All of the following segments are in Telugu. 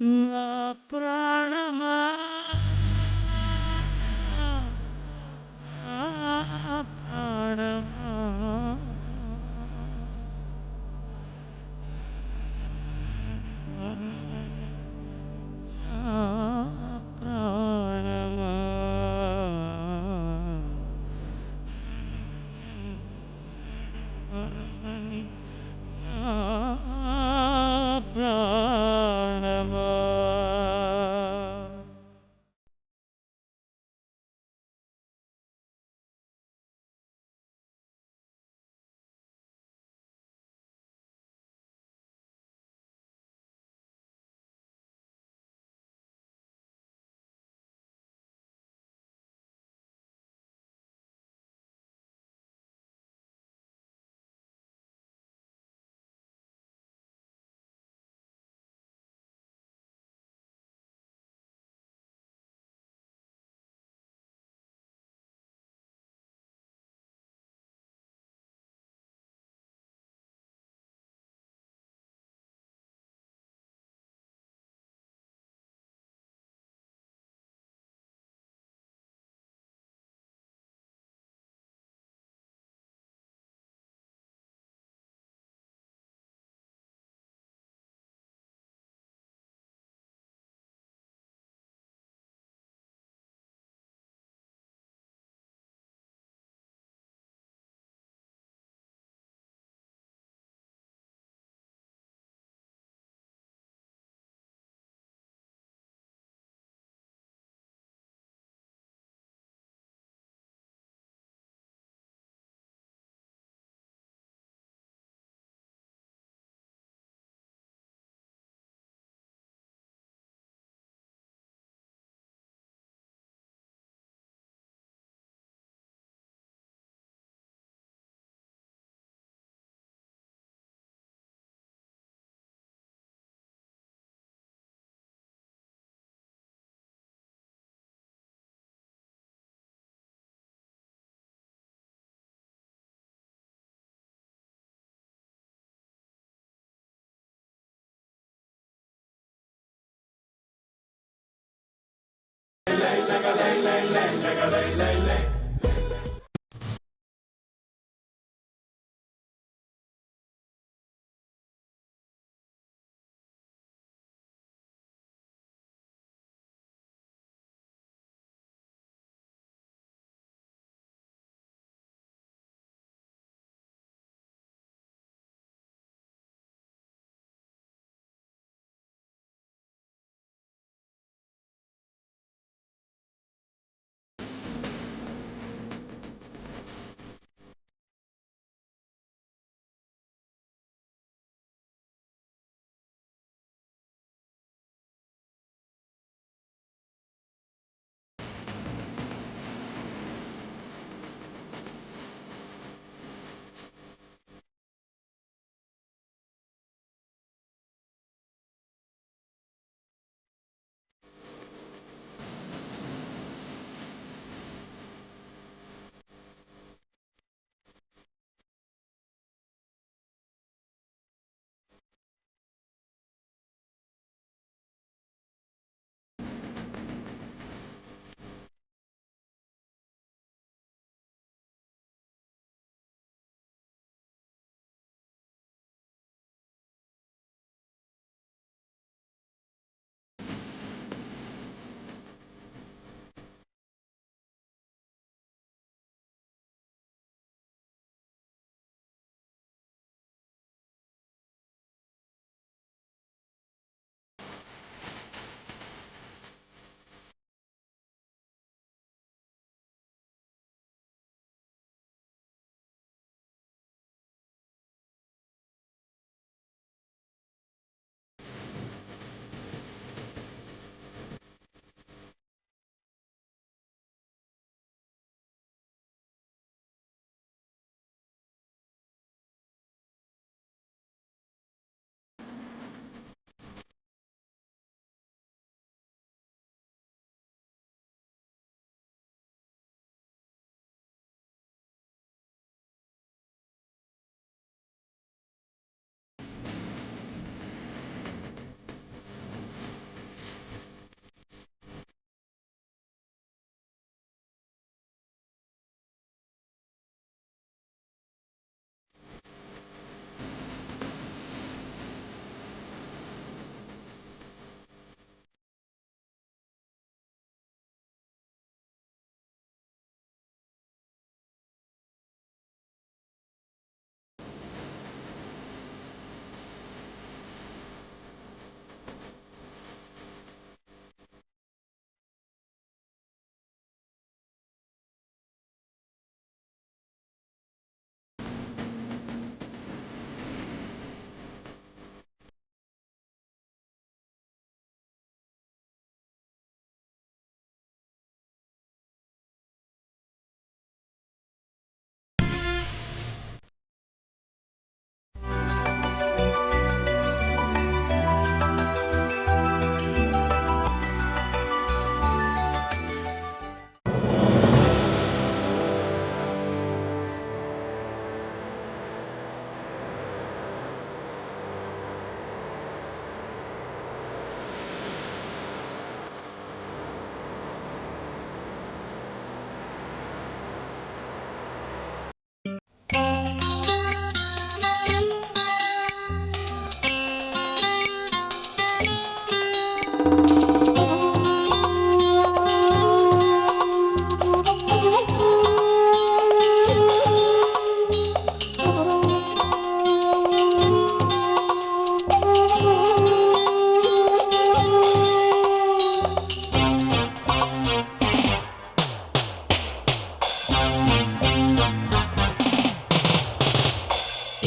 నా ప్రాణమా ప్రాణమా ప్రాణమా ప్రాణమా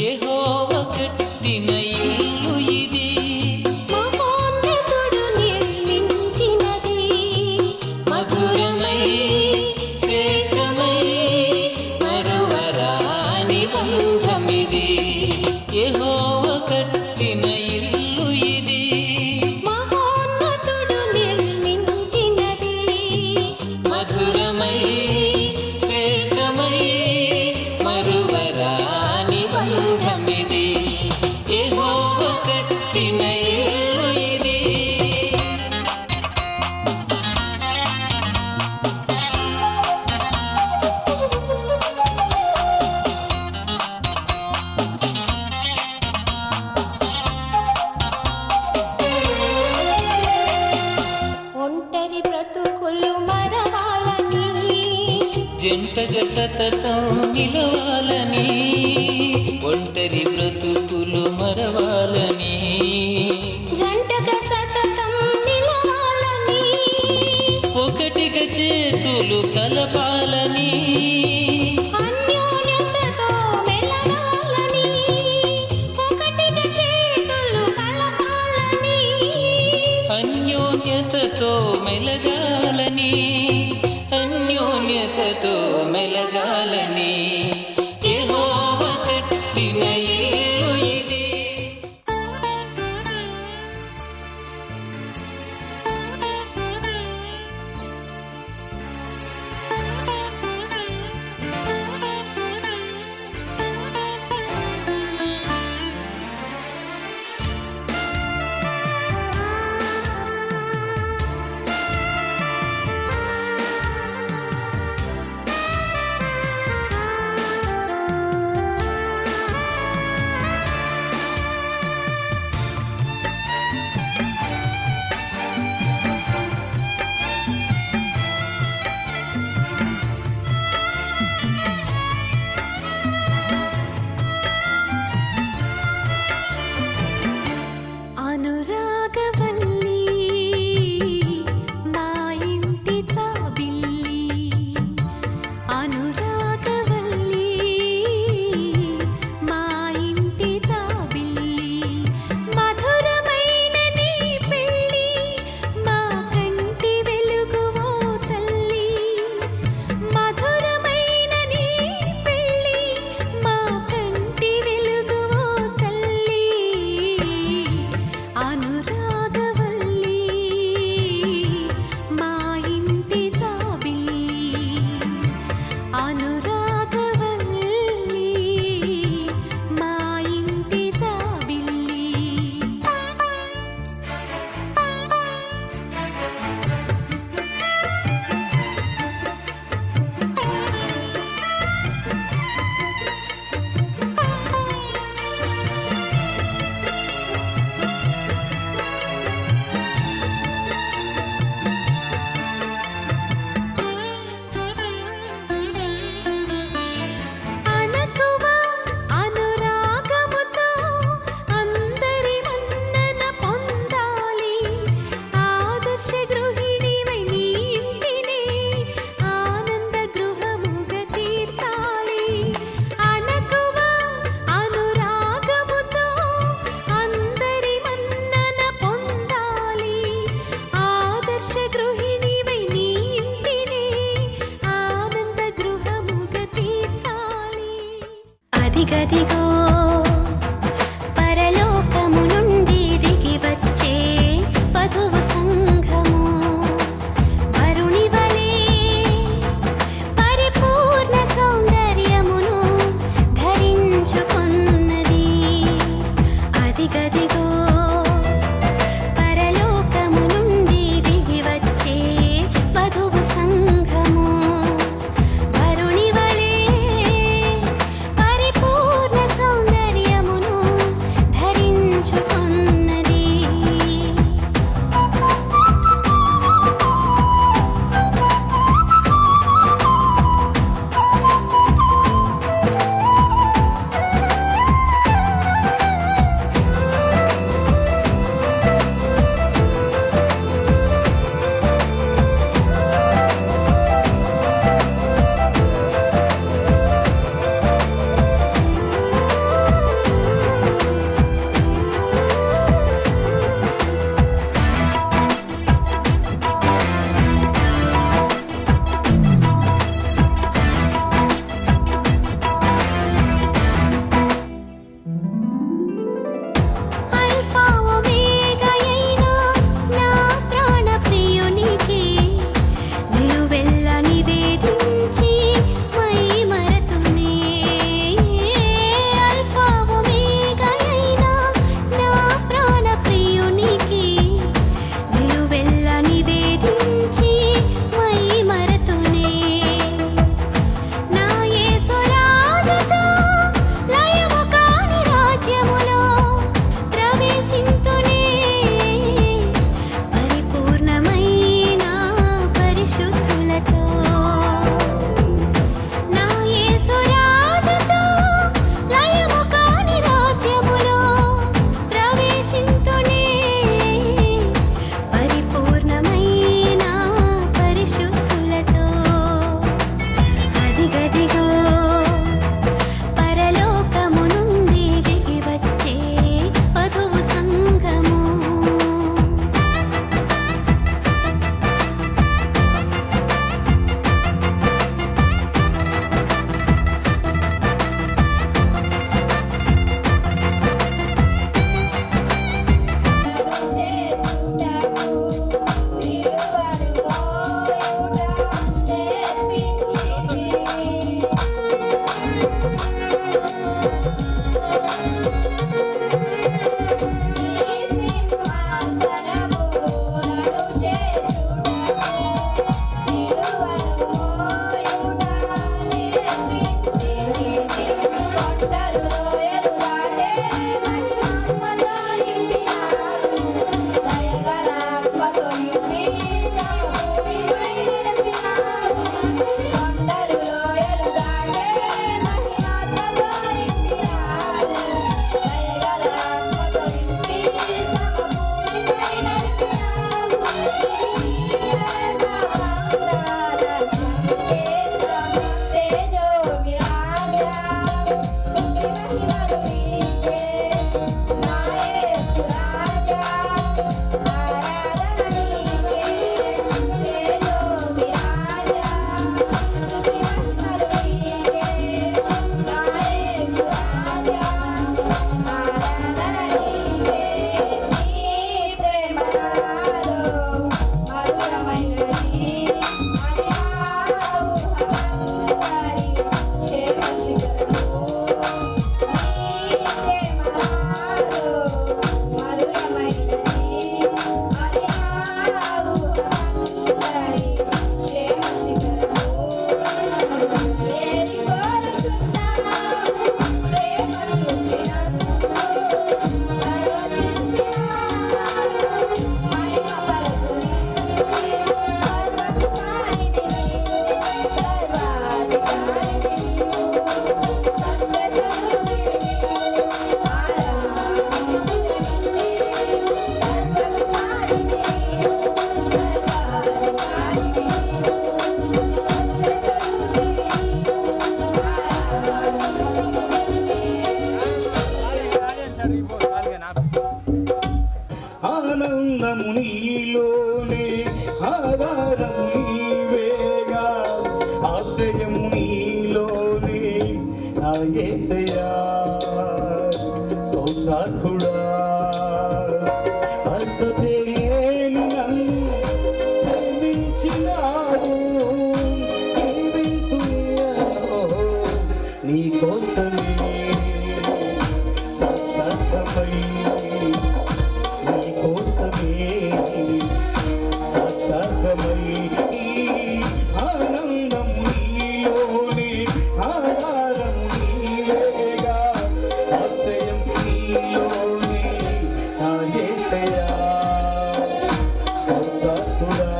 యెహోవా కట్టిన ఇల్లు ఇది, మహోన్నతుడు నిర్మించినది. మధురమై శ్రేష్టమై మరువరాని బంధమిది. యెహోవా కట్టిన ఇల్లు ఇది, మహోన్నతుడు నిర్మించినది. మధురమై శ్రేష్టమై మరువరాని బంధమిది. యెహోవా కట్టిన ఇల్లు ఇది. ఒంటరి బ్రతుకులు మరవాలని, జంటగా సతతం నిలవాలని, ఒంటరి బ్రతుకులు మరవాలని, జంటగా సతతం నిలవాలని, ఒకటిగా చేతులు కలపాలని, అన్యోన్యతతో మెలగాలని, ఒకటిగా చేతులు కలపాలని, అన్యోన్యతతో మెలగాలని, అన్యోన్యతతో మెలగాలని. యెహోవా కట్టిన ఇల్లు ఇది. అనురాగవల్లి మా ఇంటి చాబిల్లి, అనురాగవల్లి మా ఇంటి చాబిల్లి, మధురమైన నీ పెళ్ళి మా కంటి వెలుగు ఓ తల్లి, మధురమైన నీ పెళ్ళి మా కంటి వెలుగు ఓ తల్లి, అనురాగవల్లి మా ఇంటి చాబిల్లి, అనురాగవల్లి మా ఇంటి చాబిల్లి. అణకువ అనురాగముతో అందరి మన్నన పొందాలి, ఆదర్శ గృహిణివై నీ ఇంటిని ఆనంద గృహముగా తీర్చాలి. అణకువ అనురాగముతో అందరి మన్నన పొందాలి, ఆదర్శ గృహిణివై నీ ఇంటిని ఆనంద గృహముగా తీర్చాలి. అదిగదిగో పరలోకము నుండి దిగి వచ్చే వధువు సంఘము, వరుణి వలె పరిపూర్ణ సౌందర్యమును ధరించుకున్నది. అదిగదిగో పరలోకము నుండి దిగి వచ్చే వధువు సంఘము, వరుణి వలె పరిపూర్ణ సౌందర్యమును యేసయ్యా స్తోత్రార్హుడా అర్హతే లేని నన్ను ప్రేమించినావు జీవింతుయ్యలో నీ కోసమే సాక్షాత్మై నీ కోసమే సాక్షాత్మై ఆనందము నీలోనే ఆధారము నీవేగా ఆశ్రయం నీలోనే నా యేసయ్యా స్తోత్రార్హుడా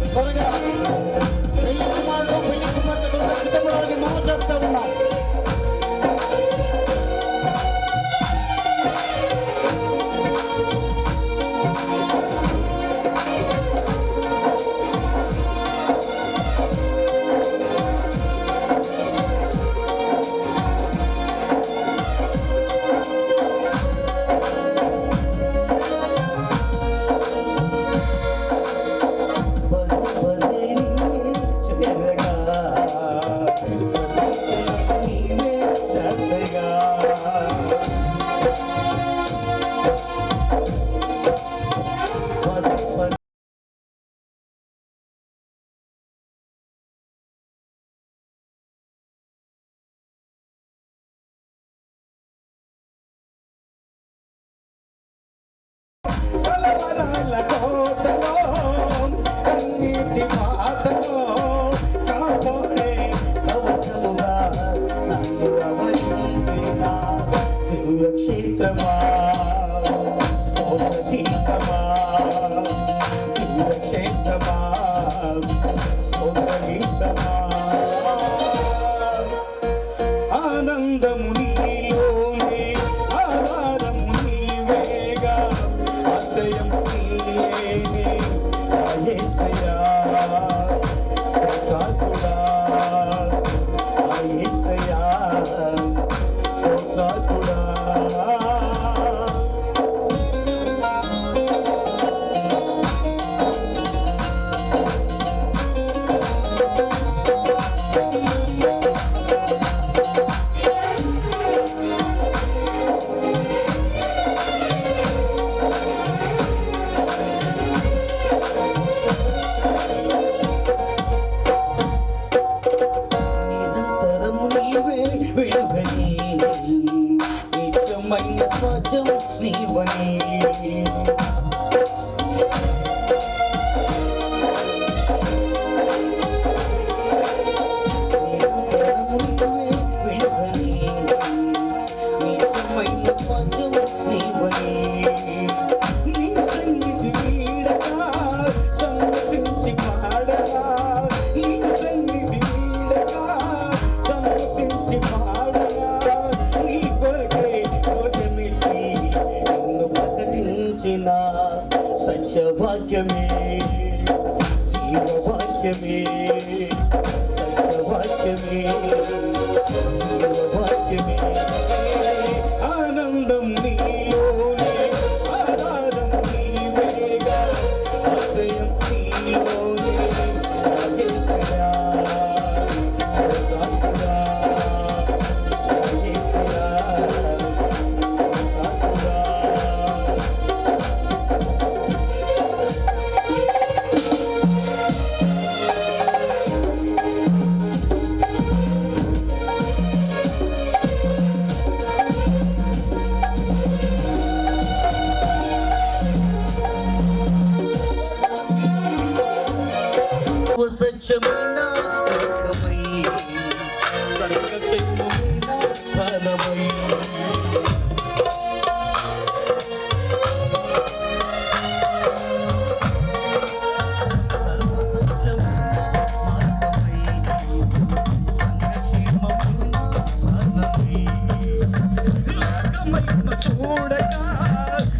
త్వరగా పెళ్లి కుమారుడు పెళ్లి కుమార్తెలు సిద్ధపడడానికి మనం చేస్తా ఉన్నాం. కలవరాల కోటలో కన్నీటి మాటలో కాపాడే కవచముగా నన్ను అవశించిన దివ్యక్షేత్రమా స్తోత్రగీతమా దివ్యక్షేత్రమా స్తోత్రగీతమా ఆనందము నీలోనే ఆధారము నీవేగా ఆశ్రయం నీలేనే నా యేసయ్యా స్తోత్రార్హుడా నా యేసయ్యా స్తోత్రార్హుడా నిరంతరము నీవే వెలుగని నిత్యమైన స్వజం నీవని నిరంతరము నీవే వెలుగని నిత్యమైన స్వజం నీవని నీ సన్నిధి వీడగా సంగతించి పాడగా నీ సన్నిధి వీడగా సంగతించి పాడగా నీ కొరకే భోజమిటి నిన్ను ప్రకటించిన సత్యవాక్యమే జీవవాక్యమే సత్యవాక్యమే జీవవాక్యమే ఆనందం నీలోనే ఆధారం నీవేగా ఆశ్రయం నీలోనే నా యేసయ్యా స్తోత్రార్హుడా నా యేసయ్యా స్తోత్రార్హుడా సత్యమైన ఏకమై సర్వక్షేమమైన ఫలమై చూడగా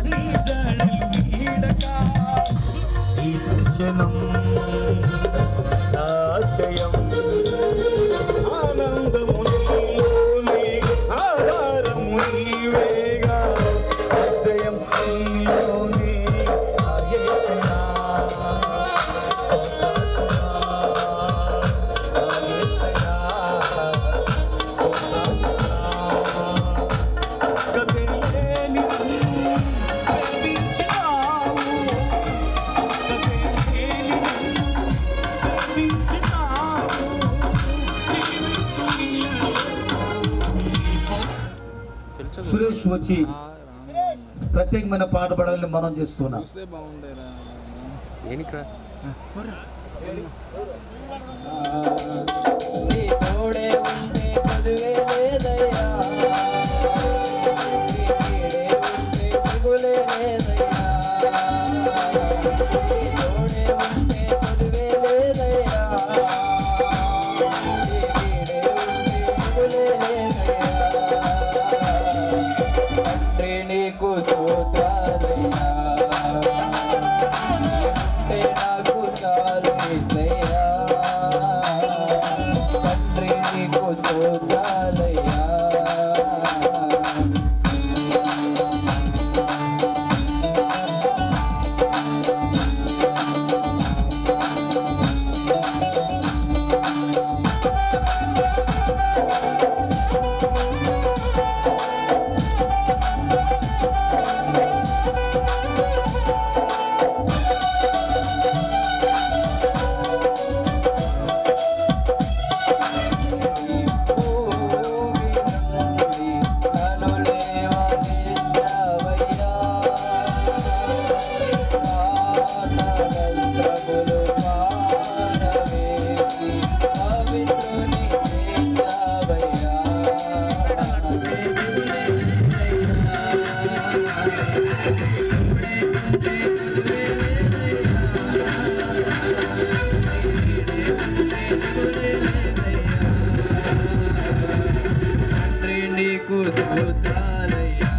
నీ దాడులు వీడగా ఈ దర్శనం ఆశయం ఆనందము నీలోనే ఆధారము నీవేగా ఆశ్రయం నీలోనే కలిసి వచ్చి ప్రత్యేకమైన పాట పాడాలని మనం చేస్తున్నాం. తోడే ఉంటే చదువే లేదయ్యా, దిగులే లేదయ్యా, తోడే ఉంటే చదువే లేదయ్యా, దిగులే లేదయ్యా, తండ్రి నీకు స్తోత్రాలయ్యా, ఉంటే నాకు చాలు యేసయ్యా, తండ్రి నీకు స్తోత్రాలయ్యా. నీకు స్తోత్రాలయ్యా,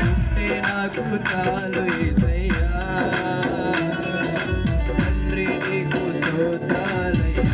ఉంటే నాకు చాలు యేసయ్యా, తండ్రి నీకు స్తోత్రాలయ్యా.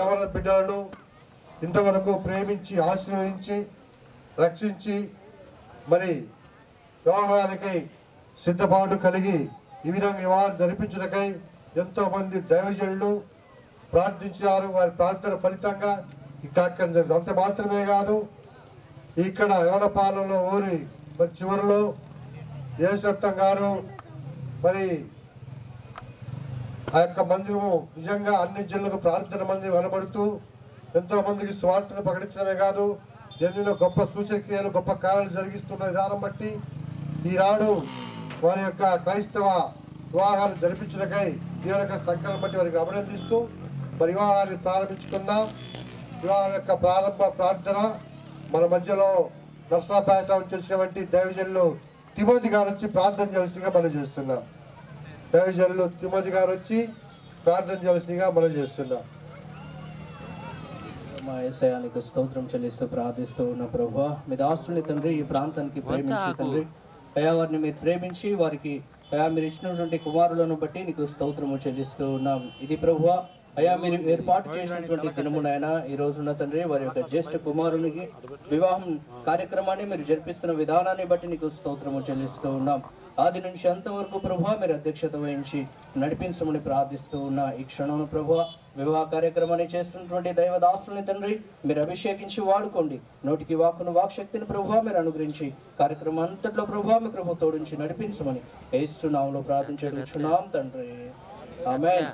ఎవరి బిడ్డలను ఇంతవరకు ప్రేమించి ఆశీర్వదించి రక్షించి మరి వివాహానికి సిద్ధపాటు కలిగి ఈ విధంగా వివాహం జరిపించడానికై ఎంతోమంది దైవజనులు ప్రార్థించినారు. వారి ప్రార్థన ఫలితంగా ఈ కార్యక్రమం జరిగింది. అంత మాత్రమే కాదు, ఇక్కడ ఎవడపాలెంలో ఊరి మరి చివరిలో యేసత్తం గారు మరి ఆ యొక్క మందిరము నిజంగా అన్ని జిల్లాలకు ప్రార్థన మందిరం కనబడుతూ ఎంతో మందికి స్వార్థను ప్రకటించడమే కాదు, ఎన్నెన్నో గొప్ప సూచక్రియలు గొప్ప కార్యాలు జరిగిస్తున్న విధానం బట్టి ఈనాడు వారి యొక్క క్రైస్తవ వివాహాలు జరిపించడానికై దేవుని యొక్క సంకల్పం బట్టి వారికి అభినందిస్తూ మరి వివాహాన్ని ప్రారంభించుకుందాం. వివాహం యొక్క ప్రారంభ ప్రార్థన మన మధ్యలో నర్సరాపేట నుంచి వచ్చినటువంటి దైవజనులు తిమోతి గారు వచ్చి ప్రార్థన చేయాల్సిందిగా మనం చేస్తున్నాం. దైవజనులు తిమోతి గారు వచ్చి ప్రార్థన చేయాల్సిందిగా మనం చేస్తున్నాం. మా యేసయ్యానికి స్తోత్రం చెల్లిస్తూ ప్రార్థిస్తూ ఉన్న ప్రభువా, మీ దాసుల్ని తండ్రి ఈ ప్రాంతానికి ప్రేమించి తండ్రి అయా వారిని మీరు ప్రేమించి వారికి అయా మీరు ఇచ్చినటువంటి కుమారులను బట్టి నీకు స్తోత్రము చెల్లిస్తూ ఉన్నాం. ఇది ప్రభువా అయా మీరు ఏర్పాటు చేసినటువంటి దినమునైనా ఈ రోజున తండ్రి వారి యొక్క జ్యేష్ఠ కుమారునికి వివాహం కార్యక్రమాన్ని మీరు జరిపిస్తున్న విధానాన్ని బట్టి నీకు స్తోత్రము చెల్లిస్తూ ఉన్నాం. ఆది నుంచి అంతవరకు ప్రభువా మీరు అధ్యక్షత వహించి నడిపించమని ప్రార్థిస్తూ ఉన్న ఈ క్షణం ప్రభువా వివాహ కార్యక్రమాన్ని చేస్తున్నటువంటి దైవదాసుల్ని తండ్రి మీరు అభిషేకించి వాడుకోండి. నోటికి వాక్కును వాక్శక్తిని ప్రభువా మీరు అనుగ్రహించి కార్యక్రమం అంతట్లో ప్రభువా మీ కృప తోడించి నడిపించమని యేసు నామములో ప్రార్థించుచున్నాం తండ్రి, ఆమేన్.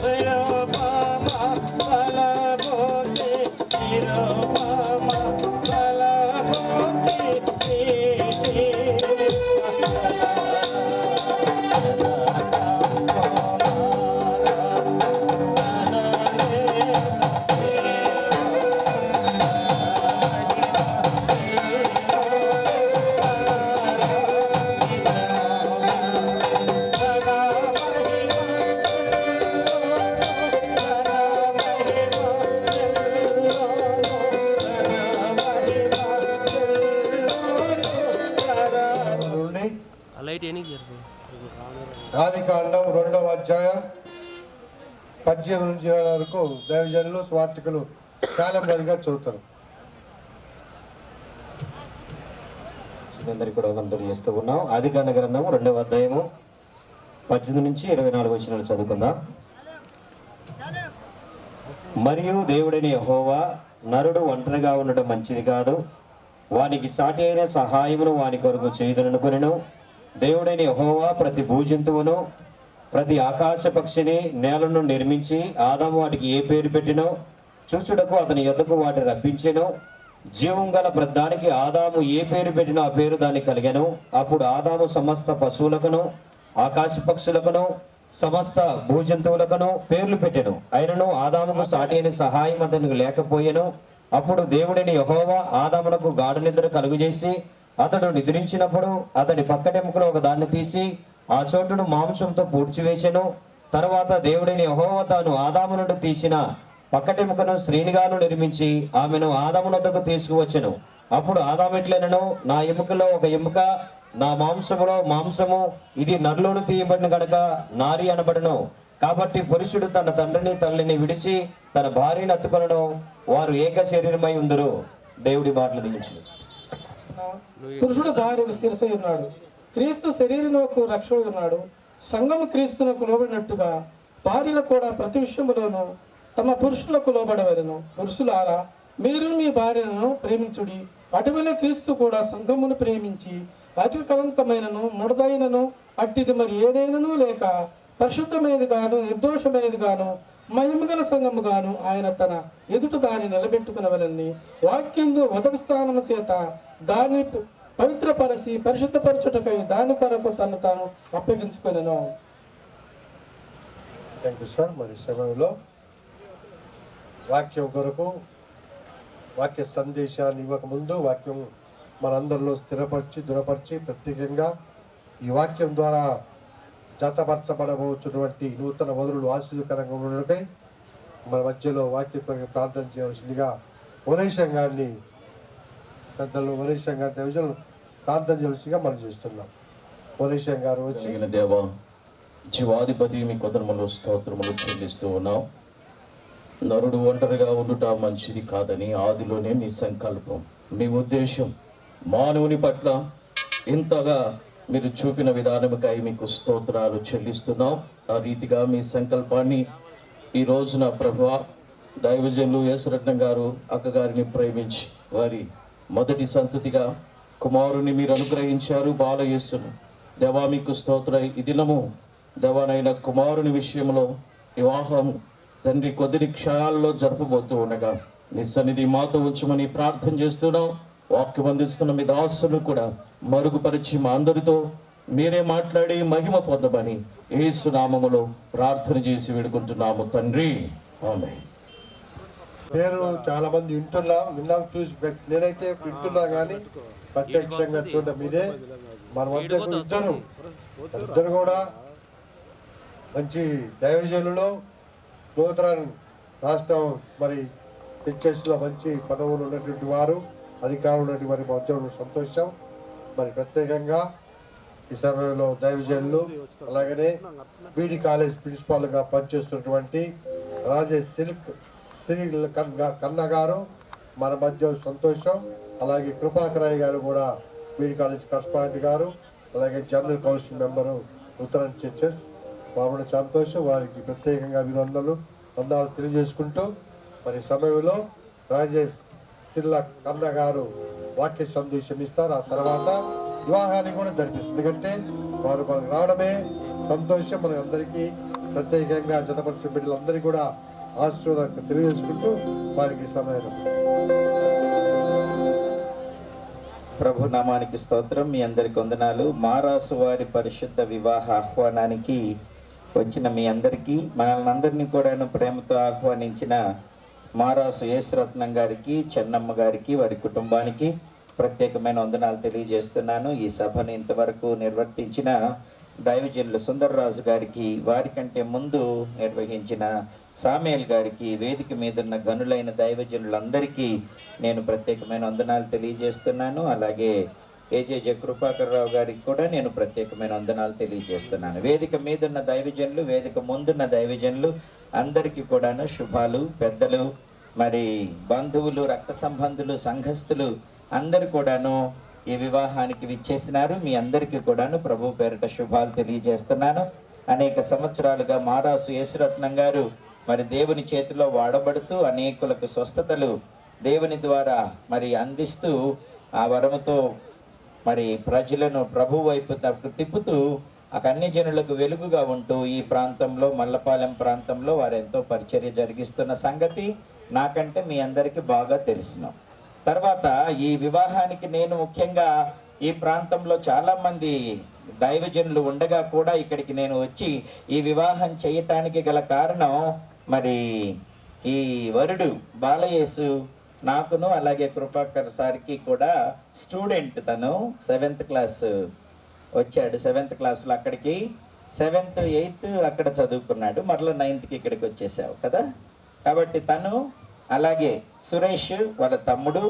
Hey ఆదికాండం 2వ అధ్యాయం 18 నుంచి 20 వరకు దైవజనులు స్వార్థికులు చాలా మందిగా చదువుతారు. అందరికీ కూడా వందనాలు చేస్తూ ఉన్నాం. ఆదికాండ గ్రంథం 2వ అధ్యాయము 18 నుంచి 24 వచనాలు చదువుకుందాం. మరియు దేవుడైన యెహోవా నరుడు ఒంటరిగా ఉండడం మంచిది కాదు, వానికి సాటి అయిన సహాయమును వాని కొరకు చేయదనుకొనెను. దేవుడైన యెహోవా ప్రతి భూజంతువును ప్రతి ఆకాశ పక్షిని నేలను నిర్మించి ఆదాము వాటికి ఏ పేరు పెట్టినో చూచుటకు అతని యొద్దకు వాటిని రప్పించెను. జీవం గల ప్రతిదానికి ఆదాము ఏ పేరు పెట్టినో ఆ పేరు దానికి కలిగెను. అప్పుడు ఆదాము సమస్త పశువులకును ఆకాశ పక్షులకును సమస్త భూజంతువులకును పేర్లు పెట్టెను. అయినను ఆదాముకు సాటి అయిన సహాయం అతనికి లేకపోయెను. అప్పుడు దేవుడైన యెహోవా ఆదామునకు గాఢ నిద్ర కలుగజేసి అతడు నిద్రించినప్పుడు అతడి పక్కటెముకలో ఒక దాన్ని తీసి ఆ చోటును మాంసంతో పూడ్చివేసెను. తర్వాత దేవుడైన యెహోవా తాను ఆదాము నుండి తీసిన పక్కటెముకను స్త్రీనిగాను నిర్మించి ఆమెను ఆదాము వద్దకు తీసుకువచ్చెను. అప్పుడు ఆదాము ఇట్లనెను, నా ఎముకలో ఒక ఎముక, నా మాంసములో మాంసము, ఇది నరులోను తీయబడిన గనక నారి అనబడను. కాబట్టి పురుషుడు తన తండ్రిని తల్లిని విడిచి తన భార్యను అత్తుకొనను, వారు ఏక శరీరమై ఉందరు. దేవుడి మాటలు దించు. పురుషుడు భార్యకు శిరసై ఉన్నాడు, క్రీస్తు శరీరంలోకి రక్షణ ఉన్నాడు. సంఘము క్రీస్తునకు లోబడినట్టుగా భార్యలు కూడా ప్రతి విషయములోనూ తమ పురుషులకు లోబడవలెను. పురుషులారా, మీరు మీ భార్యలను ప్రేమించుడి, అటువలే క్రీస్తు కూడా సంఘమును ప్రేమించి అతి కలంకమైనను ముడదైనను అట్టిది మరి ఏదైనను లేక పరిశుద్ధమైనది గాను నిర్దోషమైనది గాను మహిమగల సంఘము గాను ఆయన తన ఎదుట దాన్ని నిలబెట్టుకునవలని వాక్యందు ఉదక స్థానము చేత దాన్ని పవిత్రపరచి పరిశుద్ధపరచుటకై దాని కొరకు తను తాను అప్పగించుకొనెను. Thank you sir. మరి సమయంలో వాక్యం కొరకు వాక్య సందేశాన్ని ఇవ్వకముందు వాక్యం మనందరిలో స్థిరపరిచి దృఢపరిచి ప్రత్యేకంగా ఈ వాక్యం ద్వారా జతపరచబడబోతున్నటువంటి నూతన వధువులు ఆశీర్వకరంగా ఉండటై మన మధ్యలో వాక్య కొరకు ప్రార్థన చేయవలసిందిగా వనేశం గారిని పెద్దలు వనేశం గారి డివిజన్ ప్రార్థన చేయవలసిందిగా మనం చేస్తున్నాం. వనేశం గారు వచ్చి దేవా జీవాధిపతి మీ కొందరములు స్తోత్రములు చెల్లిస్తూ ఉన్నాం. నరుడు ఒంటరిగా ఉండుట మంచిది కాదని ఆదిలోనే మీ సంకల్పం, మీ ఉద్దేశం మానవుని పట్ల ఇంతగా మీరు చూపిన విధానముకై మీకు స్తోత్రాలు చెల్లిస్తున్నాం. ఆ రీతిగా మీ సంకల్పాన్ని ఈ రోజున ప్రభువా దైవజనులు యేసరత్నం గారు అక్కగారిని ప్రేమించి వారి మొదటి సంతతిగా కుమారుని మీరు అనుగ్రహించారు బాలయేసును. దేవా మీకు స్తోత్ర. ఈ దినము దేవానైన కుమారుని విషయంలో వివాహం తండ్రి కొద్ది క్షణాల్లో జరపబోతూ ఉండగా నీ సన్నిధి మాతో ఉంచమని ప్రార్థన చేస్తున్నాం. వాక్యం అందిస్తున్న మీ దాసును కూడా మరుగుపరిచి మా అందరితో మీరే మాట్లాడి మహిమ పొందమని యేసు నామములో ప్రార్థన చేసి వేడుకుంటున్నాము తండ్రి, ఆమేన్. పేరు చాలా మంది విన్నాం చూసి, నేనైతే వింటున్నా కానీ ప్రత్యక్షంగా చూడడం ఇదే. మన మధ్యకు ఇద్దరు కూడా మంచి దైవజనులు, నూతన రాష్ట్రం మరి హెచ్ఎస్లో మంచి పదవులు ఉన్నటువంటి వారు, అధికారులు ఉన్నటువంటి మధ్య సంతోషం. మరి ప్రత్యేకంగా ఈ సమయంలో దైవజనులు అలాగనే బీడీ కాలేజ్ ప్రిన్సిపాల్గా పనిచేస్తున్నటువంటి రాజేష్ శ్రీ కన్న గారు మన మధ్య సంతోషం. అలాగే కృపాకరాయ్ గారు కూడా బీడీ కాలేజ్ కరస్పాండెంట్ గారు, అలాగే జనరల్ కౌన్సిల్ మెంబరు ఉత్తరం చర్చెస్ బాబుని సంతోషం. వారికి ప్రత్యేకంగా వందనాలు తెలియజేసుకుంటూ మరి సమయంలో రాజేష్ సిల్ల కన్న గారు వాక్య సందేశం ఇస్తారు. ఆ తర్వాత వివాహాన్ని కూడా జరిపిస్తుంది. ఎందుకంటే వారు మనకు రావడమే సంతోషం. మన అందరికీ ప్రత్యేకంగా జతపరిచిన బిడ్డలందరికీ కూడా ఆశీర్వాదాన్ని తెలియజేసుకుంటూ వారికి సమయం. ప్రభు నామానికి స్తోత్రం. మీ అందరికి వందనాలు. మారాసు వారి పరిశుద్ధ వివాహ ఆహ్వానానికి వచ్చిన మీ అందరికీ, మనల్ని అందరినీ కూడా ప్రేమతో ఆహ్వానించిన మారాసు యేసరత్నం గారికి, చెన్నమ్మ గారికి, వారి కుటుంబానికి ప్రత్యేకమైన వందనాలు తెలియజేస్తున్నాను. ఈ సభను ఇంతవరకు నిర్వర్తించిన దైవజనులు సుందర్రాజు గారికి, వారికంటే ముందు నిర్వహించిన సామేల్ గారికి, వేదిక మీద ఉన్న గనులైన దైవజనులందరికీ నేను ప్రత్యేకమైన వందనాలు తెలియజేస్తున్నాను. అలాగే ఏజేజే కృపాకర్ రావు గారికి కూడా నేను ప్రత్యేకమైన వందనాలు తెలియజేస్తున్నాను. వేదిక మీదున్న దైవజనులు, వేదిక ముందున్న దైవజనులు అందరికీ కూడాను శుభాలు. పెద్దలు, మరి బంధువులు, రక్త సంబంధులు, సంఘస్థులు అందరు కూడాను ఈ వివాహానికి విచ్చేసినారు. మీ అందరికీ కూడాను ప్రభు పేరిట శుభాలు తెలియజేస్తున్నాను. అనేక సంవత్సరాలుగా మారాసు యేసురత్నం గారు మరి దేవుని చేతిలో వాడబడుతూ అనేకులకు స్వస్థతలు దేవుని ద్వారా మరి అందిస్తూ ఆ వరముతో మరి ప్రజలను ప్రభు వైపు తిప్పుతూ ఆ కన్యజనులకు వెలుగుగా ఉంటూ ఈ ప్రాంతంలో, మల్లపాలెం ప్రాంతంలో వారు ఎంతో పరిచర్య జరిగిస్తున్న సంగతి నాకంటే మీ అందరికీ బాగా తెలిసిన తర్వాత ఈ వివాహానికి నేను ముఖ్యంగా ఈ ప్రాంతంలో చాలామంది దైవజనులు ఉండగా కూడా ఇక్కడికి నేను వచ్చి ఈ వివాహం చేయటానికి గల కారణం మరి ఈ వరుడు బాలయేసు నాకును అలాగే కృపాకర్ సార్కి కూడా స్టూడెంట్. తను 7th క్లాస్ వచ్చాడు. 7th క్లాస్లో అక్కడికి 7th 8th అక్కడ చదువుకున్నాడు. మరలా 9th ఇక్కడికి వచ్చేసావు కదా. కాబట్టి తను అలాగే సురేష్ వాళ్ళ తమ్ముడు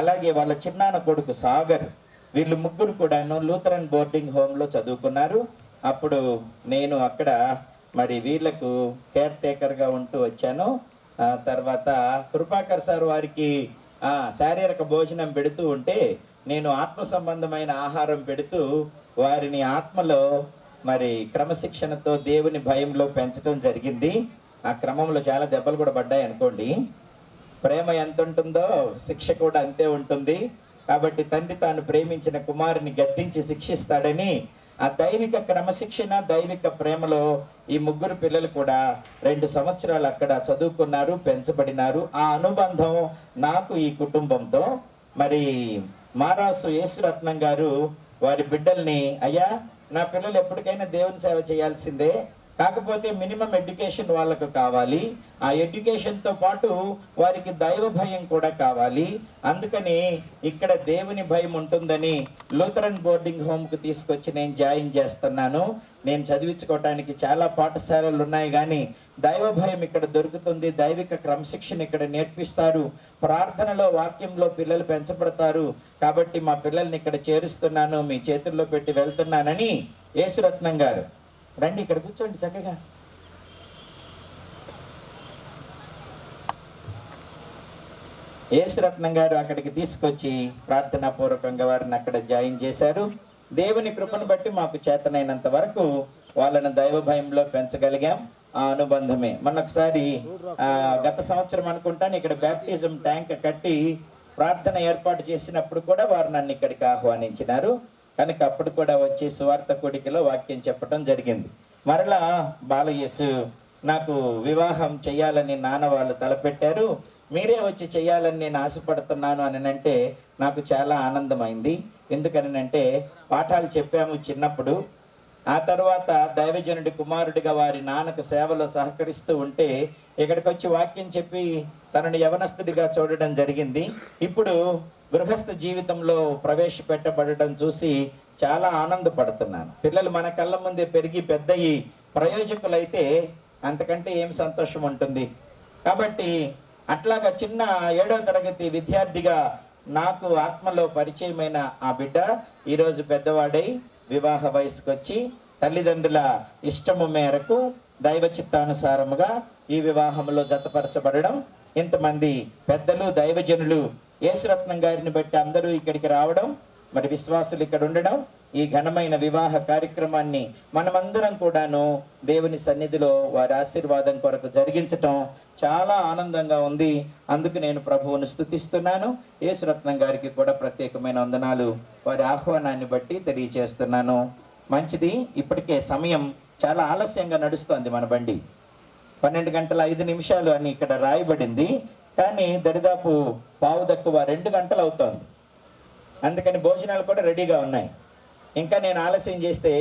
అలాగే వాళ్ళ చిన్నాన్న కొడుకు సాగర్ వీళ్ళు ముగ్గురు కూడాను లూథరన్ బోర్డింగ్ హోమ్లో చదువుకున్నారు. అప్పుడు నేను అక్కడ మరి వీళ్ళకు కేర్ టేకర్గా ఉంటూ వచ్చాను. తర్వాత కృపాకర్ సార్ వారికి శారీరక భోజనం పెడుతూ ఉంటే నేను ఆత్మ సంబంధమైన ఆహారం పెడుతూ వారిని ఆత్మలో మరి క్రమశిక్షణతో దేవుని భయంలో పెంచడం జరిగింది. ఆ క్రమంలో చాలా దెబ్బలు కూడా పడ్డాయి అనుకోండి. ప్రేమ ఎంత ఉంటుందో శిక్ష కూడా అంతే ఉంటుంది. కాబట్టి తండ్రి తాను ప్రేమించిన కుమారుని గద్దించి శిక్షిస్తాడని ఆ దైవిక క్రమశిక్షణ, దైవిక ప్రేమలో ఈ ముగ్గురు పిల్లలు కూడా 2 సంవత్సరాలు అక్కడ చదువుకున్నారు, పెంచబడినారు. ఆ అనుబంధం నాకు ఈ కుటుంబంతో. మరి మారాసు యేసురత్నం గారు వారి బిడ్డల్ని, అయ్యా నా పిల్లలు ఎప్పటికైనా దేవుని సేవ చేయాల్సిందే, కాకపోతే మినిమం ఎడ్యుకేషన్ వాళ్ళకు కావాలి, ఆ ఎడ్యుకేషన్తో పాటు వారికి దైవ భయం కూడా కావాలి, అందుకని ఇక్కడ దేవుని భయం ఉంటుందని లూథరన్ బోర్డింగ్ హోమ్కి తీసుకొచ్చి నేను జాయిన్ చేస్తున్నాను. నేను చదివించుకోవటానికి చాలా పాఠశాలలు ఉన్నాయి, కానీ దైవ భయం ఇక్కడ దొరుకుతుంది, దైవిక క్రమశిక్షణ ఇక్కడ నేర్పిస్తారు, ప్రార్థనలో వాక్యంలో పిల్లలు పెంచబడతారు. కాబట్టి మా పిల్లల్ని ఇక్కడ చేరుస్తున్నాను, మీ చేతుల్లో పెట్టి వెళ్తున్నానని యేసురత్నం గారు, రండి ఇక్కడ కూర్చోండి చక్కగా. యేసురత్నం గారు అక్కడికి తీసుకొచ్చి ప్రార్థనాపూర్వకంగా వారిని అక్కడ జాయిన్ చేశారు. దేవుని కృపను బట్టి మాకు చేతనైనంత వరకు వాళ్ళను దైవ భయంలో పెంచగలిగాం. ఆ అనుబంధమే. మొన్నొకసారి గత సంవత్సరం అనుకుంటాను ఇక్కడ బ్యాప్టిజం ట్యాంక్ కట్టి ప్రార్థన ఏర్పాటు చేసినప్పుడు కూడా వారు నన్ను ఇక్కడికి ఆహ్వానించినారు. కనుక అప్పుడు కూడా వచ్చి సువార్త కూడికలో వాక్యం చెప్పడం జరిగింది. మరలా బాలయేసు నాకు వివాహం చేయాలని నాన్న వాళ్ళు తలపెట్టారు, మీరే వచ్చి చేయాలని నేను ఆశపడుతున్నాను అని అంటే నాకు చాలా ఆనందమైంది. ఎందుకనంటే పాఠాలు చెప్పాము చిన్నప్పుడు, ఆ తర్వాత దైవజనుడి కుమారుడిగా వారి నాన్నకు సేవలో సహకరిస్తూ ఉంటే ఇక్కడికి వచ్చి వాక్యం చెప్పి తనను యవనస్తుడిగా చూడడం జరిగింది. ఇప్పుడు గృహస్థ జీవితంలో ప్రవేశపెట్టబడడం చూసి చాలా ఆనందపడుతున్నాను. పిల్లలు మన కళ్ళ ముందే పెరిగి పెద్దయి ప్రయోజకులైతే అంతకంటే ఏం సంతోషం ఉంటుంది. కాబట్టి అట్లాగా చిన్న 7వ తరగతి విద్యార్థిగా నాకు ఆత్మలో పరిచయమైన ఆ బిడ్డ ఈరోజు పెద్దవాడై వివాహ వయసుకు వచ్చి తల్లిదండ్రుల ఇష్టము మేరకు దైవ చిత్తానుసారముగా ఈ వివాహంలో జతపరచబడడం, ఇంతమంది పెద్దలు దైవజనులు యేసురత్నం గారిని బట్టి అందరూ ఇక్కడికి రావడం, మరి విశ్వాసులు ఇక్కడ ఉండడం, ఈ ఘనమైన వివాహ కార్యక్రమాన్ని మనమందరం కూడాను దేవుని సన్నిధిలో వారి ఆశీర్వాదం కొరకు జరిగించటం చాలా ఆనందంగా ఉంది. అందుకు నేను ప్రభువును స్తుతిస్తున్నాను. యేసురత్నం గారికి కూడా ప్రత్యేకమైన వందనాలు వారి ఆహ్వానాన్ని బట్టి తెలియజేస్తున్నాను. మంచిది. ఇప్పటికే సమయం చాలా ఆలస్యంగా నడుస్తోంది. మన బండి 12:05 అని ఇక్కడ రాయబడింది, కానీ దరిదాపు 2 గంటలు అవుతోంది. అందుకని భోజనాలు కూడా రెడీగా ఉన్నాయి. ఇంకా నేను ఆలస్యం చేస్తే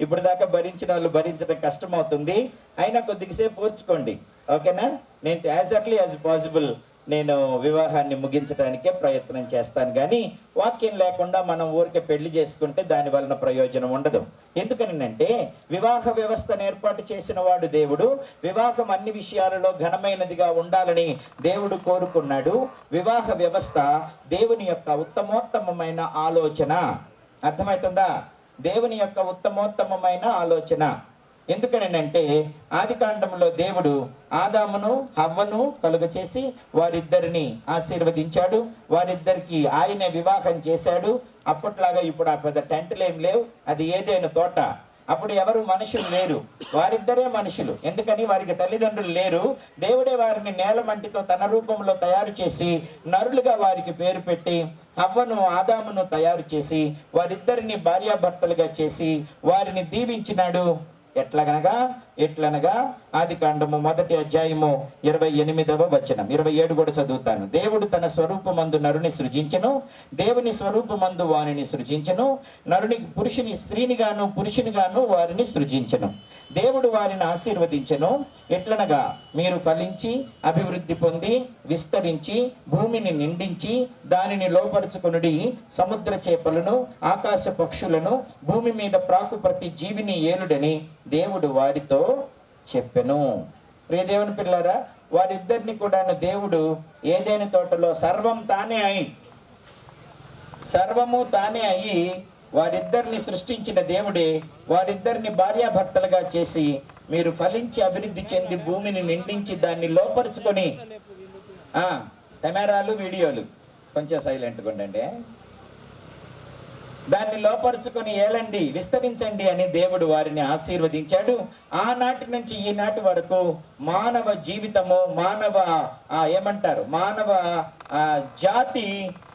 ఇప్పుడు దాకా భరించిన వాళ్ళు భరించడం కష్టమవుతుంది. అయినా కొద్దిసేపు ఓర్చుకోండి, ఓకేనా? నేను యాజ్ ఎర్లీ యాజ్ పాసిబుల్ నేను వివాహాన్ని ముగించడానికే ప్రయత్నం చేస్తాను. కానీ వాక్యం లేకుండా మనం ఊరికే పెళ్లి చేసుకుంటే దాని వలన ప్రయోజనం ఉండదు. ఎందుకనంటే వివాహ వ్యవస్థను ఏర్పాటు చేసిన వాడు దేవుడు. వివాహం అన్ని విషయాలలో ఘనమైనదిగా ఉండాలని దేవుడు కోరుకున్నాడు. వివాహ వ్యవస్థ దేవుని యొక్క ఉత్తమోత్తమమైన ఆలోచన. అర్థమవుతుందా? దేవుని యొక్క ఉత్తమోత్తమమైన ఆలోచన. ఎందుకనంటే ఆదికాండంలో దేవుడు ఆదామును హవ్వను కలుగచేసి వారిద్దరిని ఆశీర్వదించాడు. వారిద్దరికి ఆయనే వివాహం చేశాడు. అప్పట్లాగా ఇప్పుడు ఆ పెద్ద టెంట్లు ఏం లేవు. అది ఏదైనా తోట. అప్పుడు ఎవరు మనుషులు లేరు, వారిద్దరే మనుషులు. ఎందుకని? వారికి తల్లిదండ్రులు లేరు. దేవుడే వారిని నేలమంటితో తన రూపంలో తయారు చేసి నరులుగా వారికి పేరు పెట్టి హవ్వను ఆదామును తయారు చేసి వారిద్దరిని భార్యాభర్తలుగా చేసి వారిని దీవించినాడు. ఎట్లనగా ఆదికాండము 1వ అధ్యాయము 28వ వచనం, 27 కూడా చదువుతాను. దేవుడు తన స్వరూపమందు నరుని సృజించెను, దేవుని స్వరూపమందు వారిని సృజించెను, నరుని స్త్రీనిగాను పురుషునిగాను వారిని సృజించెను. దేవుడు వారిని ఆశీర్వదించెను. ఎట్లనగా మీరు ఫలించి అభివృద్ధి పొంది విస్తరించి భూమిని నిండించి దానిని లోపరుచుకొనుడి, సముద్ర చేపలను ఆకాశ పక్షులను భూమి మీద ప్రాకు ప్రతి జీవిని ఏలుడని దేవుడు వారితో చెప్పెను. ప్రియ దేవుని పిల్లారా, వారిద్దరిని కూడా దేవుడు ఏదైనా తోటలో సర్వము తానే అయి వారిద్దరిని సృష్టించిన దేవుడే వారిద్దరిని భార్యాభర్తలుగా చేసి మీరు ఫలించి అభివృద్ధి చెంది భూమిని నిండించి దాన్ని లోపరుచుకొని కెమెరాలు వీడియోలు కొంచెం సైలెంట్గా ఉండండి, దాన్ని లోపరుచుకొని ఏలండి విస్తరించండి అని దేవుడు వారిని ఆశీర్వదించాడు. ఆనాటి నుంచి ఈనాటి వరకు మానవ జీవితము మానవ జాతి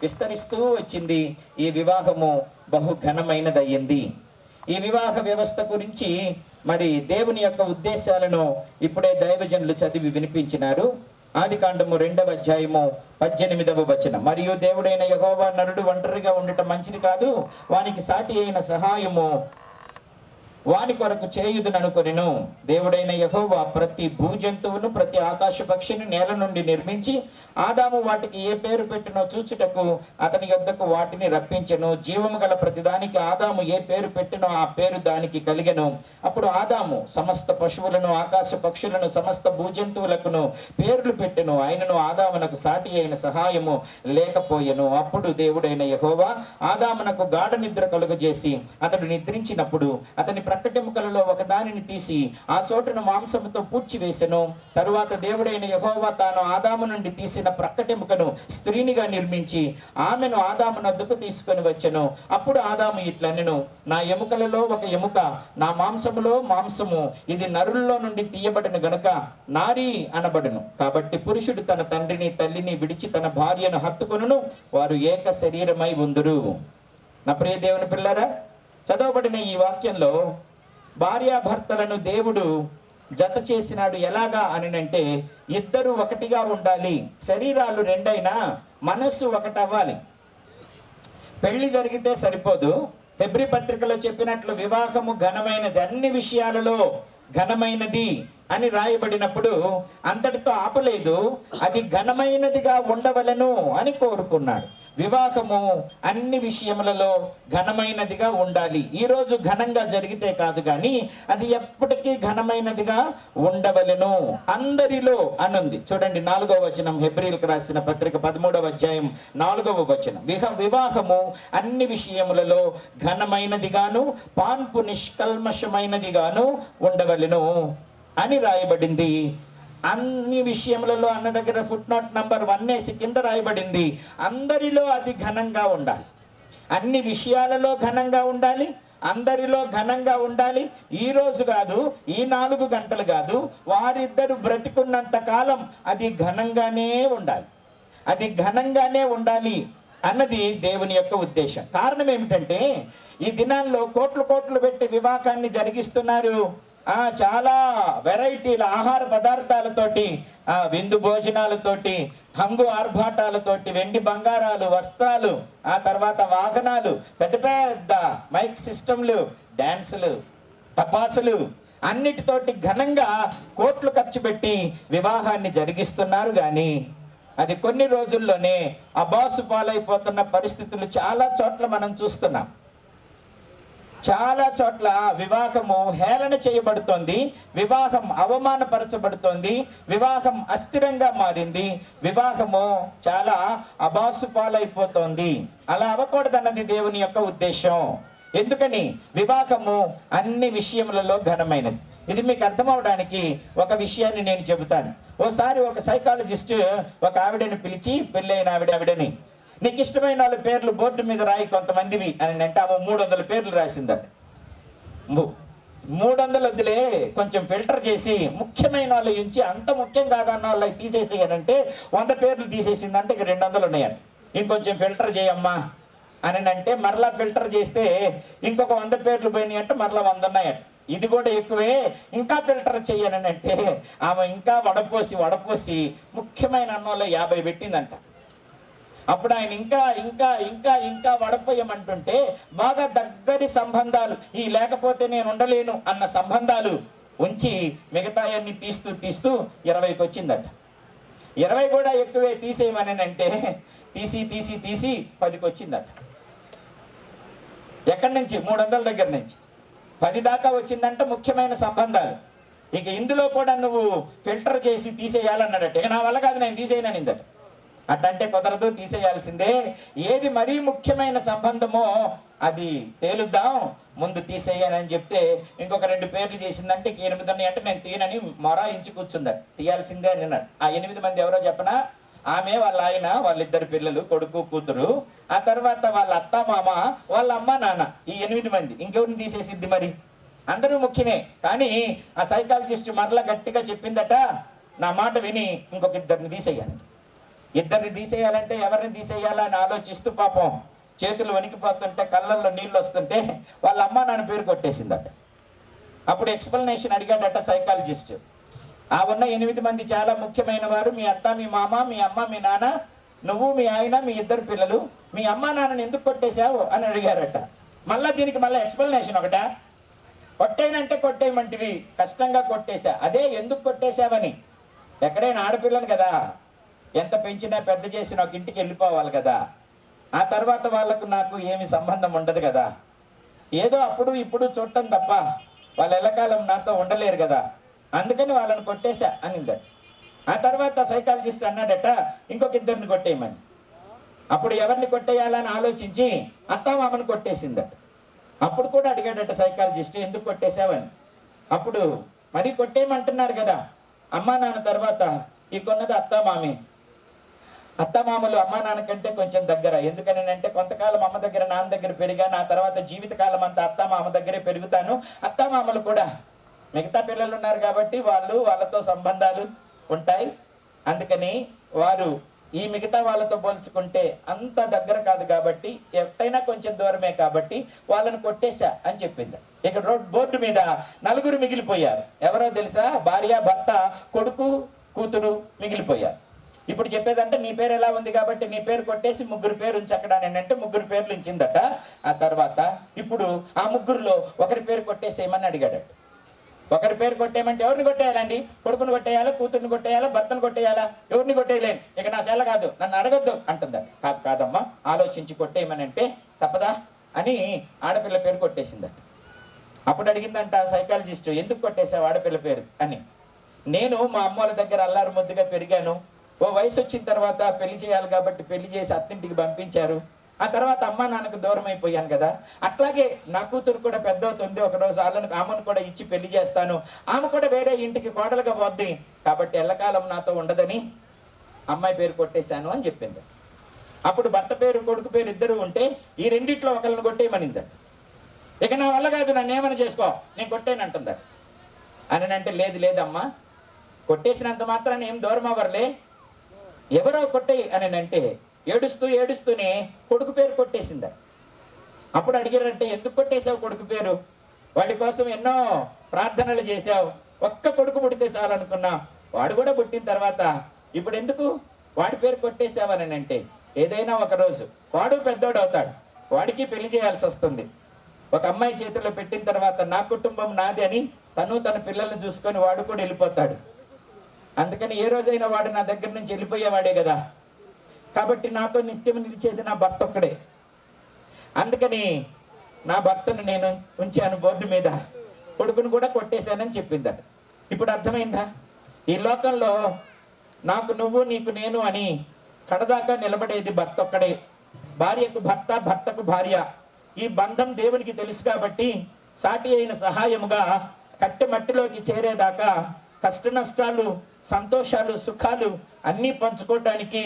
విస్తరిస్తూ వచ్చింది. ఈ వివాహము బహు ఘనమైనదయ్యింది. ఈ వివాహ వ్యవస్థ గురించి మరి దేవుని యొక్క ఉద్దేశాలను ఇప్పుడే దైవజనులు చదివి వినిపించినారు. ఆదికాండము 2వ అధ్యాయము 18వ వచనం, మరియు దేవుడైన యెహోవా నరుడు ఒంటరిగా ఉండటం మంచిది కాదు, వానికి సాటి అయిన సహాయము వాని కొరకు చేయుదుననుకొనెను. దేవుడైన యెహోవా ప్రతి భూజంతువును ప్రతి ఆకాశ పక్షిని నేల నుండి నిర్మించి ఆదాము వాటికి ఏ పేరు పెట్టినో చూచుటకు అతని యొద్దకు వాటిని రప్పించెను. జీవము గల ప్రతిదానికి ఆదాము ఏ పేరు పెట్టినో ఆ పేరు దానికి కలిగెను. అప్పుడు ఆదాము సమస్త పశువులను ఆకాశ పక్షులను సమస్త భూజంతువులకును పేర్లు పెట్టెను. ఆయనను ఆదామునకు సాటి అయిన సహాయము లేకపోయెను. అప్పుడు దేవుడైన యెహోవా ఆదామునకు గాఢ నిద్ర కలుగజేసి అతడు నిద్రించినప్పుడు అతని ప్రక్కటెముకలలో ఒక దానిని తీసి ఆ చోటును మాంసముతో పూడ్చివేసెను. తరువాత దేవుడైన యెహోవా తాను ఆదాము నుండి తీసిన ప్రక్కటెముకను స్త్రీనిగా నిర్మించి ఆమెను ఆదాము నద్దకు తీసుకొని వచ్చెను. అప్పుడు ఆదాము ఇట్లనెను, నా ఎముకలలో ఒక ఎముక, నా మాంసములో మాంసము, ఇది నరుల్లో నుండి తీయబడిన గనుక నారీ అనబడును. కాబట్టి పురుషుడు తన తండ్రిని తల్లిని విడిచి తన భార్యను హత్తుకొనును, వారు ఏక శరీరమై ఉందురు. నా ప్రియ దేవుని పిల్లరా, చదవబడిన ఈ వాక్యంలో భార్యాభర్తలను దేవుడు జత చేసినాడు. ఎలాగా అనంటే ఇద్దరు ఒకటిగా ఉండాలి. శరీరాలు రెండైనా మనస్సు ఒకటవ్వాలి. పెళ్లి జరిగితే సరిపోదు. హెబ్రీ పత్రికలో చెప్పినట్లు వివాహము ఘనమైనది, అన్ని విషయాలలో ఘనమైనది అని రాయబడినప్పుడు అంతటితో ఆపలేదు, అది ఘనమైనదిగా ఉండవలను అని కోరుకున్నాడు. వివాహము అన్ని విషయములలో ఘనమైనదిగా ఉండాలి. ఈరోజు ఘనంగా జరిగితే కాదు కానీ అది ఎప్పటికీ ఘనమైనదిగా ఉండవలెను అందరిలో అనుంది. చూడండి 4వ వచనం, హెబ్రీలకు రాసిన పత్రిక 13వ అధ్యాయం 4వ వచనం, వివాహము అన్ని విషయములలో ఘనమైనదిగాను పాన్పు నిష్కల్మషమైనదిగాను ఉండవలెను అని రాయబడింది. అన్ని విషయములలో అన్న దగ్గర ఫుట్ నోట్ నంబర్ 1 వేసి కింద రాయబడింది, అందరిలో అది ఘనంగా ఉండాలి. అన్ని విషయాలలో ఘనంగా ఉండాలి, అందరిలో ఘనంగా ఉండాలి. ఈ రోజు కాదు, ఈ 4 గంటలు కాదు, వారిద్దరు బ్రతికున్నంత కాలం అది ఘనంగానే ఉండాలి. అది ఘనంగానే ఉండాలి అన్నది దేవుని యొక్క ఉద్దేశం. కారణం ఏమిటంటే ఈ దినాల్లో కోట్లు పెట్టి వివాహాన్ని జరిగిస్తున్నారు. చాలా వెరైటీల ఆహార పదార్థాలతోటి, విందు భోజనాలతోటి, హంగు ఆర్భాటాలతోటి, వెండి బంగారాలు, వస్త్రాలు, ఆ తర్వాత వాహనాలు, పెద్ద పెద్ద మైక్ సిస్టంలు, డాన్సులు, తపాసులు అన్నిటితోటి ఘనంగా కోట్లు ఖర్చు పెట్టి వివాహాన్ని జరిగిస్తున్నారు. కానీ అది కొన్ని రోజుల్లోనే అబాసు పాలైపోతున్న పరిస్థితులు చాలా చోట్ల మనం చూస్తున్నాం. చాలా చోట్ల వివాహము హేళన చేయబడుతోంది, వివాహం అవమానపరచబడుతోంది, వివాహం అస్థిరంగా మారింది, వివాహము చాలా అబాసు పాలైపోతోంది. అలా అవ్వకూడదన్నది దేవుని యొక్క ఉద్దేశం. ఎందుకని? వివాహము అన్ని విషయములలో ఘనమైనది. ఇది మీకు అర్థం అవడానికి ఒక విషయాన్ని నేను చెబుతాను. ఓసారి ఒక సైకాలజిస్ట్ ఒక ఆవిడని పిలిచి, పెళ్ళైన ఆవిడని, నీకు ఇష్టమైన వాళ్ళ పేర్లు బోర్డు మీద రాయి కొంతమందివి అని అంటే ఆమె 300 పేర్లు రాసిందట. 300 వద్దులే, కొంచెం ఫిల్టర్ చేసి ముఖ్యమైన వాళ్ళు ఉంచి, అంత ముఖ్యం కాదన్న వాళ్ళు తీసేసేయనంటే 100 పేర్లు తీసేసిందంటే ఇక 200 ఉన్నాయండి. ఇంకొంచెం ఫిల్టర్ చేయమ్మా అని అంటే మరలా ఫిల్టర్ చేస్తే ఇంకొక 100 పేర్లు పోయినాయి అంటే మరలా 100 ఉన్నాయండి. ఇది కూడా ఎక్కువే, ఇంకా ఫిల్టర్ చెయ్యనని అంటే ఆమె ఇంకా వడపోసి ముఖ్యమైన అన్నంలో 50 పెట్టిందంట. అప్పుడు ఆయన ఇంకా ఇంకా ఇంకా ఇంకా వడపోయమంటుంటే బాగా దగ్గరి సంబంధాలు, ఈ లేకపోతే నేను ఉండలేను అన్న సంబంధాలు ఉంచి మిగతాయన్ని తీస్తూ 20కి వచ్చిందట. 20 కూడా ఎక్కువే తీసేయమని అంటే తీసి 10కి వచ్చిందట. ఎక్కడి నుంచి? 300 దగ్గర నుంచి 10 దాకా వచ్చిందంటే ముఖ్యమైన సంబంధాలు. ఇక ఇందులో కూడా నువ్వు ఫిల్టర్ చేసి తీసేయాలన్నాడట. ఇక నా వల్ల కాదు, నేను తీసేయననిందట. అట్టంటే కుదరదు, తీసేయాల్సిందే. ఏది మరీ ముఖ్యమైన సంబంధమో అది తేలుద్దాం, ముందు తీసేయనని చెప్తే ఇంకొక 2 పేర్లు చేసిందంటే ఇక 8 ఉన్నాయి అంటే నేను తీయనని మొరాయించి కూర్చుందట. తీయాల్సిందే అని అన్నాడు. ఆ 8 మంది ఎవరో చెప్పనా? ఆమె, వాళ్ళ ఆయన, వాళ్ళిద్దరు పిల్లలు, కొడుకు కూతురు, ఆ తర్వాత వాళ్ళ అత్త మామ, వాళ్ళ అమ్మ నాన్న, ఈ 8 మంది. ఇంకెవరిని తీసేసిద్ది మరి? అందరూ ముఖ్యమే. కానీ ఆ సైకాలజిస్ట్ మరలా గట్టిగా చెప్పిందట, నా మాట విని ఇంకొక 2 తీసేయాలి. 2 తీసేయాలంటే ఎవరిని తీసేయాలా అని ఆలోచిస్తూ పాపం చేతులు వణికిపోతుంటే కళ్ళల్లో నీళ్ళు వస్తుంటే వాళ్ళ అమ్మ నాన్న పేరు కొట్టేసిందట. అప్పుడు ఎక్స్ప్లెనేషన్ అడిగాడట సైకాలజిస్ట్. ఆ ఉన్న 8 మంది చాలా ముఖ్యమైన వారు, మీ అత్త, మీ మామ, మీ అమ్మ, మీ నాన్న, నువ్వు, మీ ఆయన, మీ 2 పిల్లలు. మీ అమ్మ నాన్నని ఎందుకు కొట్టేశావు అని అడిగారట. మళ్ళీ దీనికి మళ్ళీ ఎక్స్ప్లెనేషన్ ఒకట. కొట్టేయనంటే కొట్టేయమంటివి, కష్టంగా కొట్టేశా. అదే ఎందుకు కొట్టేశావని. ఎక్కడైనా ఆడపిల్లను కదా, ఎంత పెంచినా పెద్ద చేసినా ఒక ఇంటికి వెళ్ళిపోవాలి కదా. ఆ తర్వాత వాళ్ళకు నాకు ఏమి సంబంధం ఉండదు కదా. ఏదో అప్పుడు ఇప్పుడు చూడటం తప్ప వాళ్ళు ఎల్లకాలం నాతో ఉండలేరు కదా, అందుకని వాళ్ళని కొట్టేశా అనిందట. ఆ తర్వాత సైకాలజిస్ట్ అన్నాడట, ఇంకొక 2 కొట్టేయమని. అప్పుడు ఎవరిని కొట్టేయాలని ఆలోచించి అత్తామామని కొట్టేసిందట. అప్పుడు కూడా అడిగాడట సైకాలజిస్ట్, ఎందుకు కొట్టేశావని. అప్పుడు మరి కొట్టేయమంటున్నారు కదా, అమ్మా నాన్న తర్వాత ఈ కొన్నది అత్తామామే. అత్తమామలు అమ్మా నాన్న కంటే కొంచెం దగ్గర. ఎందుకని అంటే కొంతకాలం అమ్మ దగ్గర, నాన్న దగ్గర పెరిగాను, ఆ తర్వాత జీవితకాలం అంతా అత్తమామ దగ్గరే పెరుగుతాను. అత్తమామలు కూడా మిగతా పిల్లలు ఉన్నారు కాబట్టి వాళ్ళతో సంబంధాలు ఉంటాయి. అందుకని వారు ఈ మిగతా వాళ్ళతో పోల్చుకుంటే అంత దగ్గర కాదు కాబట్టి, ఎట్టయినా కొంచెం దూరమే కాబట్టి వాళ్ళని కొట్టేశా అని చెప్పింది. ఇక బోర్డు మీద 4 మిగిలిపోయారు. ఎవరో తెలుసా? భార్య, భర్త, కొడుకు, కూతురు మిగిలిపోయారు. ఇప్పుడు చెప్పేదంటే నీ పేరు ఎలా ఉంది కాబట్టి నీ పేరు కొట్టేసి 3 పేరు ఉంచక్కడ అంటే 3 పేర్లు ఉంచిందట. ఆ తర్వాత ఇప్పుడు ఆ 3లో ఒకరి పేరు కొట్టేసేయమని అడిగాడట. ఒకరి పేరు కొట్టేయమంటే ఎవరిని కొట్టేయాలండి? కొడుకుని కొట్టేయాలా, కూతుర్ని కొట్టేయాలా, భర్తను కొట్టేయాలా? ఎవరిని కొట్టేయలేను, ఇక నా చేల కాదు, నన్ను అడగొద్దు అంటుందట. కాదమ్మా, ఆలోచించి కొట్టేయమని అంటే తప్పదా అని ఆడపిల్ల పేరు కొట్టేసిందట. అప్పుడు అడిగిందంట సైకాలజిస్ట్, ఎందుకు కొట్టేసావు ఆడపిల్ల పేరు అని. నేను మా అమ్మోళ్ళ దగ్గర అల్లారు ముద్దుగా పెరిగాను. ఓ వయసు వచ్చిన తర్వాత పెళ్లి చేయాలి కాబట్టి పెళ్లి చేసి అత్తింటికి పంపించారు. ఆ తర్వాత అమ్మా నాన్నకు దూరం అయిపోయాను కదా. అట్లాగే నా కూతురు కూడా పెద్ద అవుతుంది, ఒకరోజు ఆమెను కూడా ఇచ్చి పెళ్లి చేస్తాను, ఆమె కూడా వేరే ఇంటికి కోడలుగా పోద్ది, కాబట్టి ఎల్లకాలం నాతో ఉండదని అమ్మాయి పేరు కొట్టేశాను అని చెప్పింది. అప్పుడు భర్త పేరు, కొడుకు పేరు 2 ఉంటే ఈ 2 ఒకళ్ళని కొట్టేయమనింది. ఇక నా వల్ల కాదు, నన్ను ఏమైనా చేసుకో, నేను కొట్టేనంటుందా అని అంటే, లేదమ్మా, కొట్టేసినంత మాత్రాన్ని ఏం దూరం అవ్వరులే, ఎవరో కొట్టేయి అని అంటే ఏడుస్తూనే కొడుకు పేరు కొట్టేసిందా. అప్పుడు అడిగారంటే, ఎందుకు కొట్టేశావు కొడుకు పేరు? వాడి కోసం ఎన్నో ప్రార్థనలు చేశావు, ఒక్క కొడుకు పుడితే చాలనుకున్నా, వాడు కూడా పుట్టిన తర్వాత ఇప్పుడు ఎందుకు వాడి పేరు కొట్టేశావని అంటే, ఏదైనా ఒక రోజు వాడు పెద్దోడు అవుతాడు, వాడికి పెళ్లి చేయాల్సి వస్తుంది. ఒక అమ్మాయి చేతిలో పెట్టిన తర్వాత నా కుటుంబం నాది అని తన పిల్లల్ని చూసుకొని వాడు కూడా వెళ్ళిపోతాడు. అందుకని ఏ రోజైనా వాడు నా దగ్గర నుంచి వెళ్ళిపోయేవాడే కదా, కాబట్టి నాతో నిత్యం నిలిచేది నా భర్త ఒక్కడే. అందుకని నా భర్తను నేను ఉంచాను బోర్డు మీద, కొడుకును కూడా కొట్టేశానని చెప్పిందట. ఇప్పుడు అర్థమైందా? ఈ లోకంలో నాకు నువ్వు నీకు నేను అని కడదాకా నిలబడేది భర్త ఒక్కడే. భార్యకు భర్త, భర్తకు భార్య. ఈ బంధం దేవునికి తెలుసు కాబట్టి సాటి అయిన సహాయముగా కట్టె మట్టిలోకి చేరేదాకా కష్ట నష్టాలు, సంతోషాలు, సుఖాలు అన్నీ పంచుకోవటానికి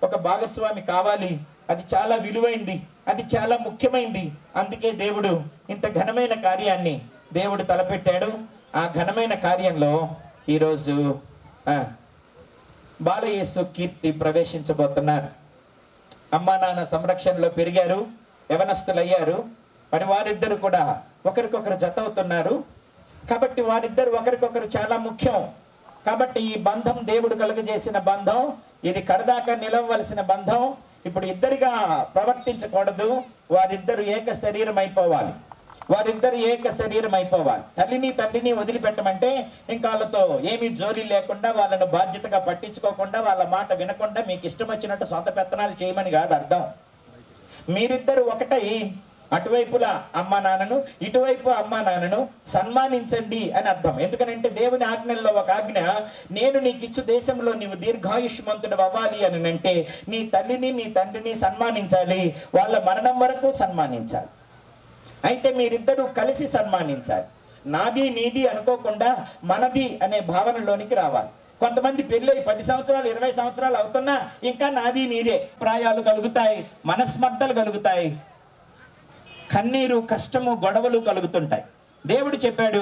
ఒక భాగస్వామి కావాలి. అది చాలా విలువైంది, అది చాలా ముఖ్యమైంది. అందుకే దేవుడు ఇంత ఘనమైన కార్యాన్ని దేవుడు తలపెట్టాడు. ఆ ఘనమైన కార్యంలో ఈరోజు బాలయేసు కీర్తి ప్రవేశించబోతున్నారు. అమ్మా నాన్న సంరక్షణలో పెరిగారు, యవనస్తులయ్యారు. మరి వారిద్దరు కూడా ఒకరికొకరు జత అవుతున్నారు. కాబట్టి వారిద్దరు ఒకరికొకరు చాలా ముఖ్యం. కాబట్టి ఈ బంధం దేవుడు కలుగజేసిన బంధం, ఇది కడదాకా నిలవవలసిన బంధం. ఇప్పుడు ఇద్దరిగా ప్రవర్తించకూడదు. వారిద్దరు ఏక శరీరం అయిపోవాలి. వారిద్దరు ఏక శరీరం అయిపోవాలి. తల్లిని తండ్రిని వదిలిపెట్టమంటే ఇంకా వాళ్ళతో ఏమీ జోలి లేకుండా, వాళ్ళను బాధ్యతగా పట్టించుకోకుండా, వాళ్ళ మాట వినకుండా మీకు ఇష్టం వచ్చినట్టు సొంత పెత్తనాలు చేయమని కాదు అర్థం. మీరిద్దరు ఒకటై అటువైపులా అమ్మా నాన్నను, ఇటువైపు అమ్మా నాన్నను సన్మానించండి అని అర్థం. ఎందుకనంటే దేవుని ఆజ్ఞల్లో ఒక ఆజ్ఞ, నేను నీకు ఇచ్చు దేశంలో నీవు దీర్ఘాయుష్మంతుడు అవ్వాలి అని అంటే నీ తల్లిని నీ తండ్రిని సన్మానించాలి, వాళ్ళ మరణం వరకు సన్మానించాలి. అయితే మీరిద్దరూ కలిసి సన్మానించాలి. నాది నీది అనుకోకుండా మనది అనే భావనలోనికి రావాలి. కొంతమంది పెళ్ళి 10 సంవత్సరాలు 20 సంవత్సరాలు అవుతున్నా ఇంకా నాది నీదే ప్రాయాలు కలుగుతాయి, మనస్మర్ధలు కలుగుతాయి, కన్నీరు, కష్టము, గొడవలు కలుగుతుంటాయి. దేవుడు చెప్పాడు,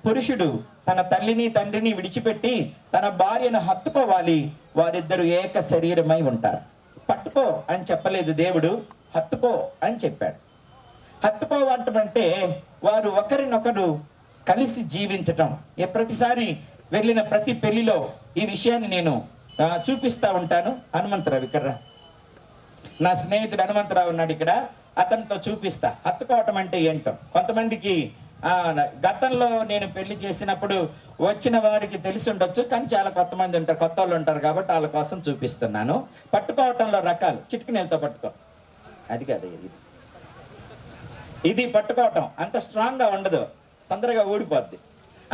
పురుషుడు తన తల్లిని తండ్రిని విడిచిపెట్టి తన భార్యను హత్తుకోవాలి, వారిద్దరు ఏక శరీరమై ఉంటారు. పట్టుకో అని చెప్పలేదు దేవుడు, హత్తుకో అని చెప్పాడు. హత్తుకోవటమంటే వారు ఒకరినొకరు కలిసి జీవించటం. ప్రతిసారి వెళ్ళిన ప్రతి పెళ్లిలో ఈ విషయాన్ని నేను చూపిస్తూ ఉంటాను. హనుమంతరావు ఇక్కడ, నా స్నేహితుడు హనుమంతరావు ఉన్నాడు ఇక్కడ, అతనితో చూపిస్తా హత్తుకోవటం అంటే ఏంటో. కొంతమందికి గతంలో నేను పెళ్లి చేసినప్పుడు వచ్చిన వారికి తెలిసి ఉండొచ్చు, కానీ చాలా కొత్త మంది ఉంటారు, కొత్త వాళ్ళు ఉంటారు కాబట్టి వాళ్ళ కోసం చూపిస్తున్నాను. పట్టుకోవటంలో రకాలు. చిటికినేలతో పట్టుకో, అది కాదు ఇది పట్టుకోవటం అంత స్ట్రాంగ్గా ఉండదు, తొందరగా ఊడిపోద్ది.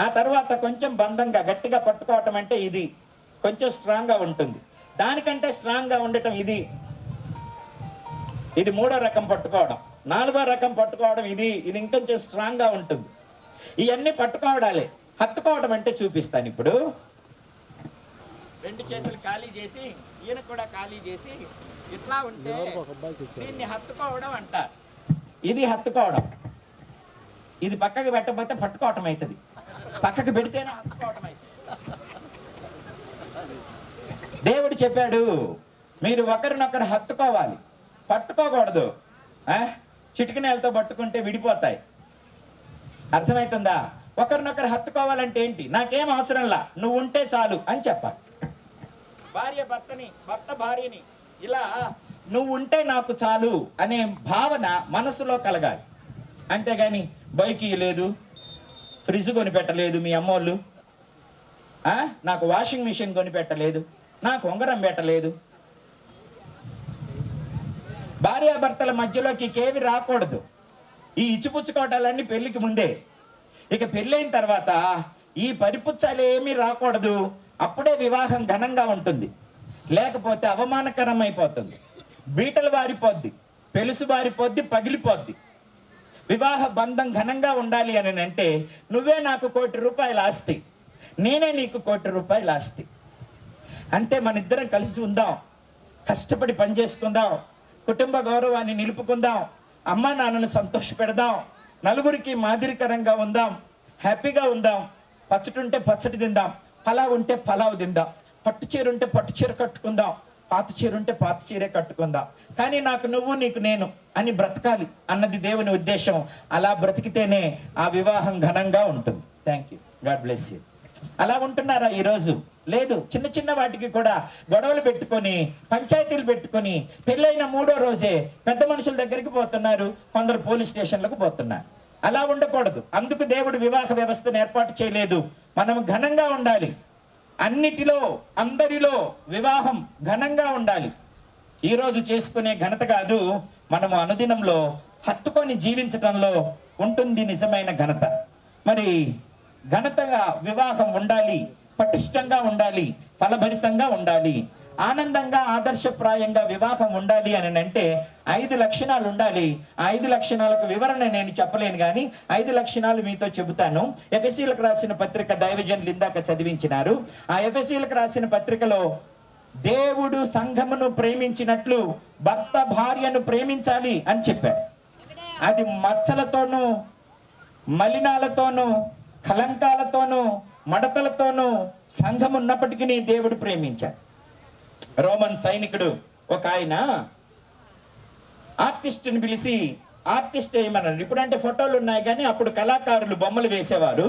ఆ తర్వాత కొంచెం బంధంగా గట్టిగా పట్టుకోవటం అంటే ఇది కొంచెం స్ట్రాంగ్గా ఉంటుంది. దానికంటే స్ట్రాంగ్గా ఉండటం ఇది. ఇది 3వ రకం పట్టుకోవడం. 4వ రకం పట్టుకోవడం ఇది ఇంకొంచెం స్ట్రాంగ్గా ఉంటుంది. ఇవన్నీ పట్టుకోవడాలే. హత్తుకోవడం అంటే చూపిస్తాను ఇప్పుడు. 2 చేతులు ఖాళీ చేసి, ఈయన కూడా ఖాళీ చేసి ఇట్లా ఉంటే దీన్ని హత్తుకోవడం అంటారు. ఇది హత్తుకోవడం. ఇది పక్కకు పెట్టకపోతే పట్టుకోవటం అవుతుంది, పక్కకు పెడితేనే హత్తుకోవటం అవుతుంది. దేవుడు చెప్పాడు, మీరు ఒకరినొకరు హత్తుకోవాలి, పట్టుకోకూడదు. చిటికినేలతో పట్టుకుంటే విడిపోతాయి. అర్థమవుతుందా? ఒకరినొకరు హత్తుకోవాలంటే ఏంటి? నాకేం అవసరంలా, నువ్వు ఉంటే చాలు అని చెప్పాలి. భార్య భర్తని, భర్త భార్యని ఇలా నువ్వు ఉంటే నాకు చాలు అనే భావన మనసులో కలగాలి. అంతేగాని బైక్ లేదు, ఫ్రిడ్జ్ కొనిపెట్టలేదు మీ అమ్మోళ్ళు, నాకు వాషింగ్ మిషన్ కొనిపెట్టలేదు, నాకు ఉంగరం పెట్టలేదు. భార్యాభర్తల మధ్యలోకి కేవి రాకూడదు. ఈ ఇచ్చిపుచ్చుకోవటాలన్నీ పెళ్లికి ముందే. ఇక పెళ్ళైన తర్వాత ఈ పరిపుచ్చాలు ఏమీ రాకూడదు. అప్పుడే వివాహం ఘనంగా ఉంటుంది. లేకపోతే అవమానకరం అయిపోతుంది, బీటలు వారిపోద్ది, పెలుసు వారిపోద్ది, పగిలిపోద్ది. వివాహ బంధం ఘనంగా ఉండాలి అని అంటే నువ్వే నాకు ₹1,00,00,000 ఆస్తి, నేనే నీకు ₹1,00,00,000 ఆస్తి. అంతే. మన ఇద్దరం కలిసి ఉందాం, కష్టపడి పనిచేసుకుందాం, కుటుంబ గౌరవాన్ని నిలుపుకుందాం, అమ్మా నాన్నను సంతోష పెడదాం, నలుగురికి మాదిరికరంగా ఉందాం, హ్యాపీగా ఉందాం. పచ్చడి ఉంటే పచ్చడి తిందాం, పలావ్ ఉంటే పలావ్ తిందాం, పట్టు చీర ఉంటే పట్టు చీర కట్టుకుందాం, పాత చీర ఉంటే పాత చీరే కట్టుకుందాం. కానీ నాకు నువ్వు నీకు నేను అని బ్రతకాలి అన్నది దేవుని ఉద్దేశం. అలా బ్రతికితేనే ఆ వివాహం ఘనంగా ఉంటుంది. Thank you, God bless you. అలా ఉంటున్నారా ఈరోజు? లేదు. చిన్న చిన్న వాటికి కూడా గొడవలు పెట్టుకొని, పంచాయతీలు పెట్టుకొని, పెళ్ళైన 3వ రోజే పెద్ద మనుషుల దగ్గరికి పోతున్నారు, కొందరు పోలీస్ స్టేషన్లకు పోతున్నారు. అలా ఉండకూడదు. అందుకు దేవుడు వివాహ వ్యవస్థను ఏర్పాటు చేయలేదు. మనం ఘనంగా ఉండాలి. అన్నిటిలో అందరిలో వివాహం ఘనంగా ఉండాలి. ఈరోజు చేసుకునే ఘనత కాదు, మనము అనుదినంలో హత్తుకొని జీవించటంలో ఉంటుంది నిజమైన ఘనత. మరి ఘనతగా వివాహం ఉండాలి, పటిష్టంగా ఉండాలి, ఫలభరితంగా ఉండాలి, ఆనందంగా ఆదర్శప్రాయంగా వివాహం ఉండాలి అని అంటే 5 లక్షణాలు ఉండాలి. ఆ 5 లక్షణాలకు వివరణ నేను చెప్పలేను, కానీ 5 లక్షణాలు మీతో చెబుతాను. ఎఫెసీలకు రాసిన పత్రిక దైవజనులు ఇందాక చదివించినారు. ఆ ఎఫెసీలకు రాసిన పత్రికలో దేవుడు సంఘమును ప్రేమించినట్లు భర్త భార్యను ప్రేమించాలి అని చెప్పాడు. అది మచ్చలతోనూ మలినాలతోనూ కలంకాలతోనూ మడతలతోనూ సంఘం ఉన్నప్పటికీ దేవుడు ప్రేమించాడు. రోమన్ సైనికుడు ఒక ఆయన ఆర్టిస్ట్ని పిలిచి ఆర్టిస్ట్ వేయమన్నాడు. ఇప్పుడంటే ఫోటోలు ఉన్నాయి, కానీ అప్పుడు కళాకారులు బొమ్మలు వేసేవారు.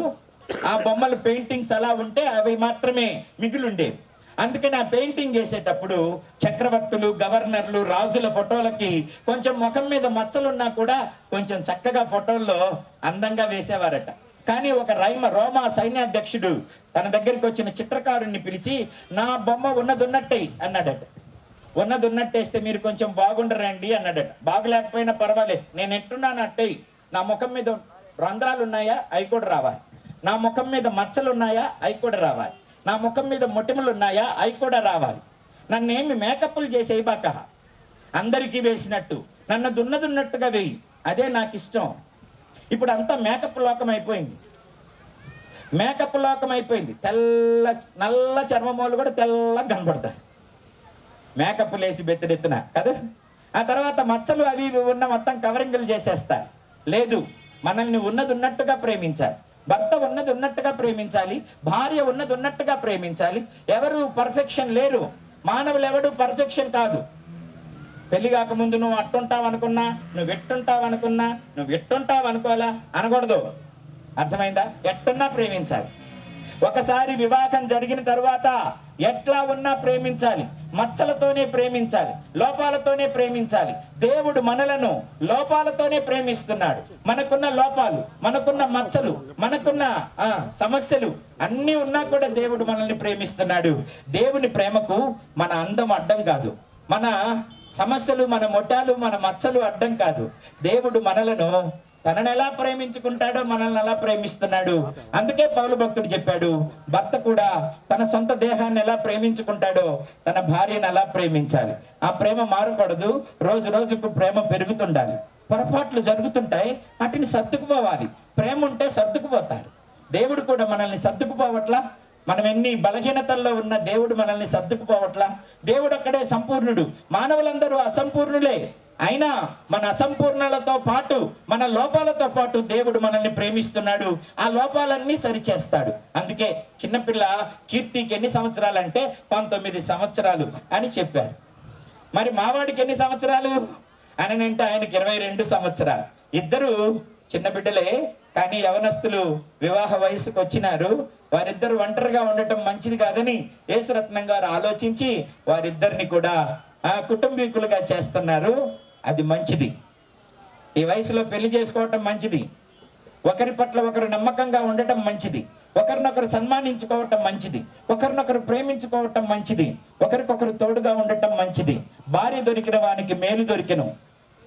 ఆ బొమ్మలు పెయింటింగ్స్ అలా ఉంటే అవి మాత్రమే మిగిలిండేవి. అందుకని ఆ పెయింటింగ్ చేసేటప్పుడు చక్రవర్తులు, గవర్నర్లు, రాజుల ఫోటోలకి కొంచెం ముఖం మీద మచ్చలున్నా కూడా కొంచెం చక్కగా ఫోటోల్లో అందంగా వేసేవారట. కానీ ఒక రోమా సైన్యాధ్యక్షుడు తన దగ్గరికి వచ్చిన చిత్రకారుణ్ణి పిలిచి, నా బొమ్మ ఉన్నదున్నట్టే అన్నాడట. ఉన్నదున్నట్టేస్తే మీరు కొంచెం బాగుండరండి అన్నాడట. బాగులేకపోయినా పర్వాలేదు, నేను ఎట్టున్నాను అట్టయి. నా ముఖం మీద రంధ్రాలు ఉన్నాయా, అవి కూడా రావాలి. నా ముఖం మీద మచ్చలు ఉన్నాయా, అవి కూడా రావాలి. నా ముఖం మీద మొటిమలు ఉన్నాయా, అవి కూడా రావాలి. నన్నేమి మేకప్లు చేసేయబాక, అందరికీ వేసినట్టు నన్ను దున్నదున్నట్టుగా వేయి, అదే నాకు ఇష్టం. ఇప్పుడు అంతా మేకప్ లోకం అయిపోయింది. మేకప్ లోకం అయిపోయింది. నల్ల చర్మమూలు కూడా తెల్లగా కనబడతాయి మేకప్ లేసి బెత్తడెత్తున కదా. ఆ తర్వాత మచ్చలు అవి ఇవి ఉన్న మొత్తం కవరింగ్లు చేసేస్తారు. లేదు, మనల్ని ఉన్నది ఉన్నట్టుగా ప్రేమించాలి. భర్త ఉన్నది ఉన్నట్టుగా ప్రేమించాలి, భార్య ఉన్నది ఉన్నట్టుగా ప్రేమించాలి. ఎవరు పర్ఫెక్షన్ లేరు, మానవులు ఎవడు పర్ఫెక్షన్ కాదు. పెళ్లి కాకముందు నువ్వు అట్టుంటావు అనుకున్నా, నువ్వు ఎట్టుంటావు అనుకున్నా, నువ్వు ఎట్టుంటావు అనుకోవాలా అనకూడదు. అర్థమైందా? ఎట్టున్నా ప్రేమించాలి. ఒకసారి వివాహం జరిగిన తర్వాత ఎట్లా ఉన్నా ప్రేమించాలి, మచ్చలతోనే ప్రేమించాలి, లోపాలతోనే ప్రేమించాలి. దేవుడు మనలను లోపాలతోనే ప్రేమిస్తున్నాడు. మనకున్న లోపాలు, మనకున్న మచ్చలు, మనకున్న సమస్యలు అన్నీ ఉన్నా కూడా దేవుడు మనల్ని ప్రేమిస్తున్నాడు. దేవుని ప్రేమకు మన అందం అడ్డం కాదు, మన సమస్యలు, మన మొట్టాలు, మన మచ్చలు అడ్డం కాదు. దేవుడు మనలను తనని ఎలా ప్రేమించుకుంటాడో మనల్ని అలా ప్రేమిస్తున్నాడు. అందుకే పౌలు భక్తుడు చెప్పాడు, భర్త కూడా తన సొంత దేహాన్ని ఎలా ప్రేమించుకుంటాడో తన భార్యను అలా ప్రేమించాలి. ఆ ప్రేమ మారకూడదు, రోజు రోజుకు ప్రేమ పెరుగుతుండాలి. పొరపాట్లు జరుగుతుంటాయి, వాటిని సర్దుకుపోవాలి. ప్రేమ ఉంటే సర్దుకుపోతారు. దేవుడు కూడా మనల్ని సర్దుకుపోవట్లా. మనం ఎన్ని బలహీనతల్లో ఉన్న దేవుడు మనల్ని సర్దుకుపోవట్లా. దేవుడు అక్కడే సంపూర్ణుడు, మానవులందరూ అసంపూర్ణులే. అయినా మన అసంపూర్ణలతో పాటు, మన లోపాలతో పాటు దేవుడు మనల్ని ప్రేమిస్తున్నాడు. ఆ లోపాలన్నీ సరిచేస్తాడు. అందుకే చిన్నపిల్ల కీర్తికి ఎన్ని సంవత్సరాలు అంటే 19 సంవత్సరాలు అని చెప్పారు. మరి మావాడికి ఎన్ని సంవత్సరాలు అని అంటే ఆయనకి 22 సంవత్సరాలు. ఇద్దరు చిన్న బిడ్డలే, కానీ యవనస్తులు వివాహ వయసుకు వచ్చినారు. వారిద్దరు ఒంటరిగా ఉండటం మంచిది కాదని యేసురత్నం గారు ఆలోచించి వారిద్దరిని కూడా కుటుంబీకులుగా చేస్తున్నారు. అది మంచిది. ఈ వయసులో పెళ్లి చేసుకోవటం మంచిది. ఒకరి పట్ల ఒకరు నమ్మకంగా ఉండటం మంచిది. ఒకరినొకరు సన్మానించుకోవటం మంచిది. ఒకరినొకరు ప్రేమించుకోవటం మంచిది. ఒకరికొకరు తోడుగా ఉండటం మంచిది. భార్య దొరికిన వానికి మేలు దొరికెను.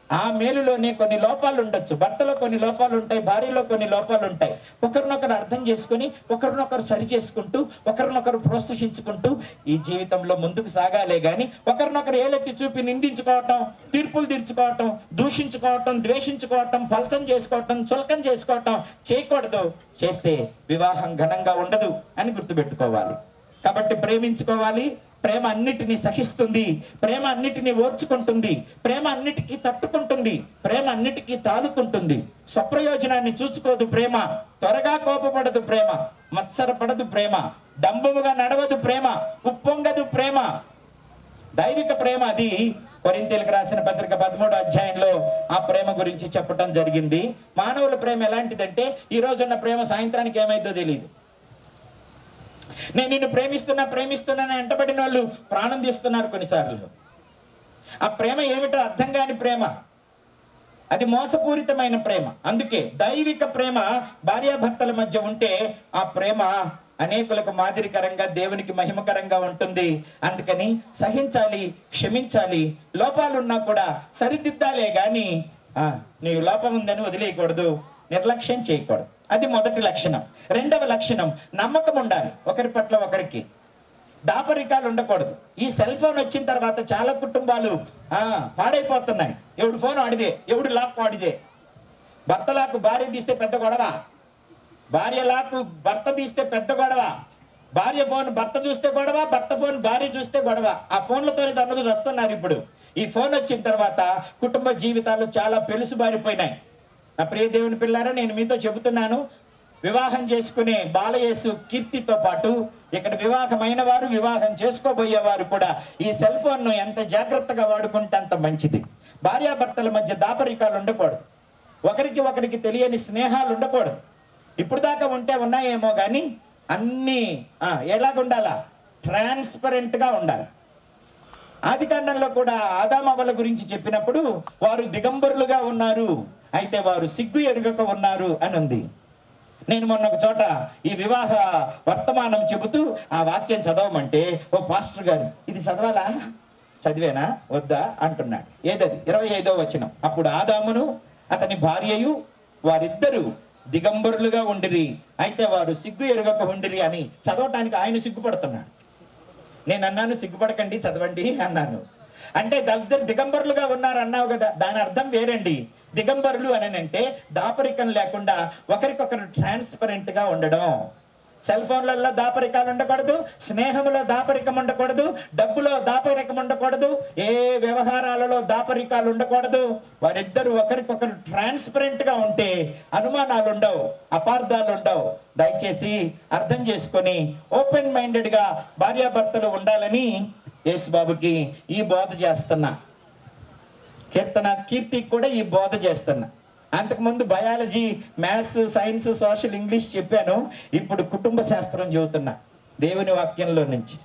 ఆ మేలులోనే కొన్ని లోపాలు ఉండొచ్చు. భర్తలో కొన్ని లోపాలు ఉంటాయి, భార్యలో కొన్ని లోపాలు ఉంటాయి. ఒకరినొకరు అర్థం చేసుకుని, ఒకరినొకరు సరి చేసుకుంటూ, ఒకరినొకరు ప్రోత్సహించుకుంటూ ఈ జీవితంలో ముందుకు సాగాలే గాని ఒకరినొకరు ఏలెత్తి చూపి నిందించుకోవటం, తీర్పులు తీర్చుకోవటం, దూషించుకోవటం, ద్వేషించుకోవటం, ఫల్సం చేసుకోవటం, చులకం చేసుకోవటం చేయకూడదు. చేస్తే వివాహం ఘనంగా ఉండదు అని గుర్తుపెట్టుకోవాలి. కాబట్టి ప్రేమించుకోవాలి. ప్రేమ అన్నిటినీ సహిస్తుంది, ప్రేమ అన్నిటినీ ఓర్చుకుంటుంది, ప్రేమ అన్నిటికీ తట్టుకుంటుంది, ప్రేమ అన్నిటికీ తాలుకుంటుంది. స్వప్రయోజనాన్ని చూసుకోదు ప్రేమ, త్వరగా కోపపడదు ప్రేమ, మత్సరపడదు ప్రేమ, డంబుగా నడవదు ప్రేమ, ఉప్పొంగదు ప్రేమ. దైవిక ప్రేమ అది. కొరింథీయులకు రాసిన పత్రిక 13వ అధ్యాయంలో ఆ ప్రేమ గురించి చెప్పడం జరిగింది. మానవుల ప్రేమ ఎలాంటిదంటే, ఈ రోజున్న ప్రేమ సాయంత్రానికి ఏమైందో తెలియదు. నేను నిన్ను ప్రేమిస్తున్నాను వెంటబడిన వాళ్ళు ప్రాణం తీస్తున్నారు కొన్నిసార్లు. ఆ ప్రేమ ఏమిటో అర్థం కాని ప్రేమ, అది మోసపూరితమైన ప్రేమ. అందుకే దైవిక ప్రేమ భార్యాభర్తల మధ్య ఉంటే ఆ ప్రేమ అనేకులకు మాదిరికరంగా దేవునికి మహిమకరంగా ఉంటుంది. అందుకని సహించాలి, క్షమించాలి, లోపాలున్నా కూడా సరిదిద్దాలే గాని నీవు లోపం ఉందని వదిలేయకూడదు, నిర్లక్ష్యం చేయకూడదు. అది మొదటి లక్షణం. రెండవ లక్షణం నమ్మకం ఉండాలి ఒకరి పట్ల ఒకరికి. దాపరికాలు ఉండకూడదు. ఈ సెల్ ఫోన్ వచ్చిన తర్వాత చాలా కుటుంబాలు పాడైపోతున్నాయి. ఎవడు ఫోన్ ఆడిదే, ఎవడు లాక్ వాడిదే. భర్త లాక్ భార్య తీస్తే పెద్ద గొడవ, భార్య లాక్ భర్త తీస్తే పెద్ద గొడవ, భార్య ఫోన్ భర్త చూస్తే గొడవ, భర్త ఫోన్ భార్య చూస్తే గొడవ. ఆ ఫోన్లతోనే దండలు వస్తున్నారు. ఇప్పుడు ఈ ఫోన్ వచ్చిన తర్వాత కుటుంబ జీవితాలు చాలా పెలుసుబారిపోయినాయి. నా ప్రియ దేవుని పిల్లారా, నేను మీతో చెబుతున్నాను, వివాహం చేసుకునే బాలయేసు కీర్తితో పాటు ఇక్కడ వివాహమైన వారు, వివాహం చేసుకోబోయేవారు కూడా ఈ సెల్ ఫోన్ను ఎంత జాగ్రత్తగా వాడుకుంటే అంత మంచిది. భార్యాభర్తల మధ్య దాపరికాలు ఉండకూడదు, ఒకరికి ఒకరికి తెలియని స్నేహాలు ఉండకూడదు. ఇప్పుడు దాకా ఉంటే ఉన్నాయేమో కానీ అన్నీ ఎలాగుండాలా? ట్రాన్స్పరెంట్గా ఉండాలి. ఆదికాండంలో కూడా ఆదామవ్వల గురించి చెప్పినప్పుడు వారు దిగంబరులుగా ఉన్నారు, అయితే వారు సిగ్గు ఎరుగక ఉన్నారు అని ఉంది. నేను మొన్న ఒక చోట ఈ వివాహ వర్తమానం చెబుతూ ఆ వాక్యం చదవమంటే ఓ పాస్టర్ గారు ఇది చదవాలా, చదివేనా వద్దా అంటున్నాడు. ఏదది? 25వ వచనం. అప్పుడు ఆదామును అతని భార్యయు వారిద్దరూ దిగంబరులుగా ఉండిరి, అయితే వారు సిగ్గు ఎరుగక ఉండిరి అని చదవటానికి ఆయన సిగ్గుపడుతున్నాడు. నేను అన్నాను సిగ్గుపడకండి చదవండి అన్నాను. అంటే దిగంబరులుగా ఉన్నారు అన్నావు కదా, దాని అర్థం వేరండి. దిగంబరులు అని అంటే దాపరికం లేకుండా ఒకరికొకరు ట్రాన్స్పరెంట్ గా ఉండడం. సెల్ ఫోన్లలో దాపరికాలు ఉండకూడదు, స్నేహంలో దాపరికం ఉండకూడదు, డబ్బులో దాపరికం ఉండకూడదు, ఏ వ్యవహారాలలో దాపరికాలు ఉండకూడదు. వారిద్దరూ ఒకరికొకరు ట్రాన్స్పరెంట్ గా ఉంటే అనుమానాలు ఉండవు, అపార్థాలు ఉండవు. దయచేసి అర్థం చేసుకొని ఓపెన్ మైండెడ్ గా భార్యాభర్తలు ఉండాలని యేసుబాబుకి ఈ బోధ చేస్తున్నా. కీర్తికి కూడా ఈ బోధ చేస్తున్నా. అంతకుముందు biology, maths, science, social, English చెప్పాను. ఇప్పుడు కుటుంబ శాస్త్రం చెబుతున్నా దేవుని వాక్యంలో నుంచి.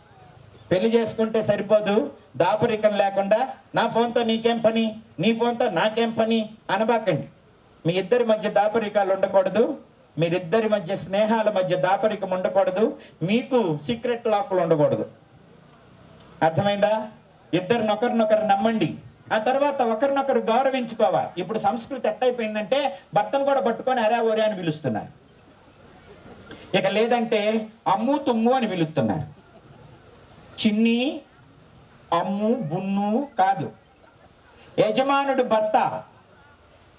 పెళ్లి చేసుకుంటే సరిపోదు, దాపరికం లేకుండా నా ఫోన్తో నీకేం పని, నీ ఫోన్తో నాకేం పని అనబాకండి. మీ ఇద్దరి మధ్య దాపరికాలు ఉండకూడదు, మీరిద్దరి మధ్య స్నేహాల మధ్య దాపరికం ఉండకూడదు, మీకు సీక్రెట్ లాక్లు ఉండకూడదు. అర్థమైందా? ఇద్దరినొకరినొకరు నమ్మండి, ఆ తర్వాత ఒకరినొకరు గౌరవించుకోవాలి. ఇప్పుడు సంస్కృతి ఎట్టయిపోయిందంటే భర్తను కూడా పట్టుకొని అరా ఓరే అని పిలుస్తున్నారు. ఇక లేదంటే అమ్ము తుమ్ము అని పిలుస్తున్నారు. చిన్ని, అమ్ము, బున్ను కాదు. యజమానుడు భర్త,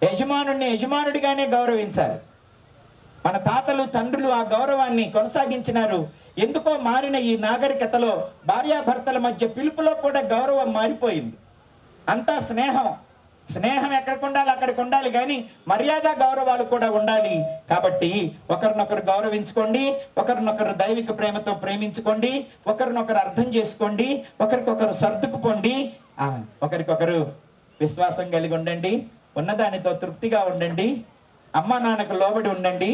యజమానుడిని యజమానుడిగానే గౌరవించాలి. మన తాతలు తండ్రులు ఆ గౌరవాన్ని కొనసాగించినారు. ఎందుకో మారిన ఈ నాగరికతలో భార్యాభర్తల మధ్య పిలుపులో కూడా గౌరవం మారిపోయింది. అంతా స్నేహం. స్నేహం ఎక్కడికి ఉండాలి అక్కడికి ఉండాలి, కానీ మర్యాద గౌరవాలు కూడా ఉండాలి. కాబట్టి ఒకరినొకరు గౌరవించుకోండి, ఒకరినొకరు దైవిక ప్రేమతో ప్రేమించుకోండి, ఒకరినొకరు అర్థం చేసుకోండి, ఒకరికొకరు సర్దుకుపోండి, ఒకరికొకరు విశ్వాసం కలిగి ఉండండి, ఉన్నదానితో తృప్తిగా ఉండండి, అమ్మా నాన్నకు లోబడి ఉండండి.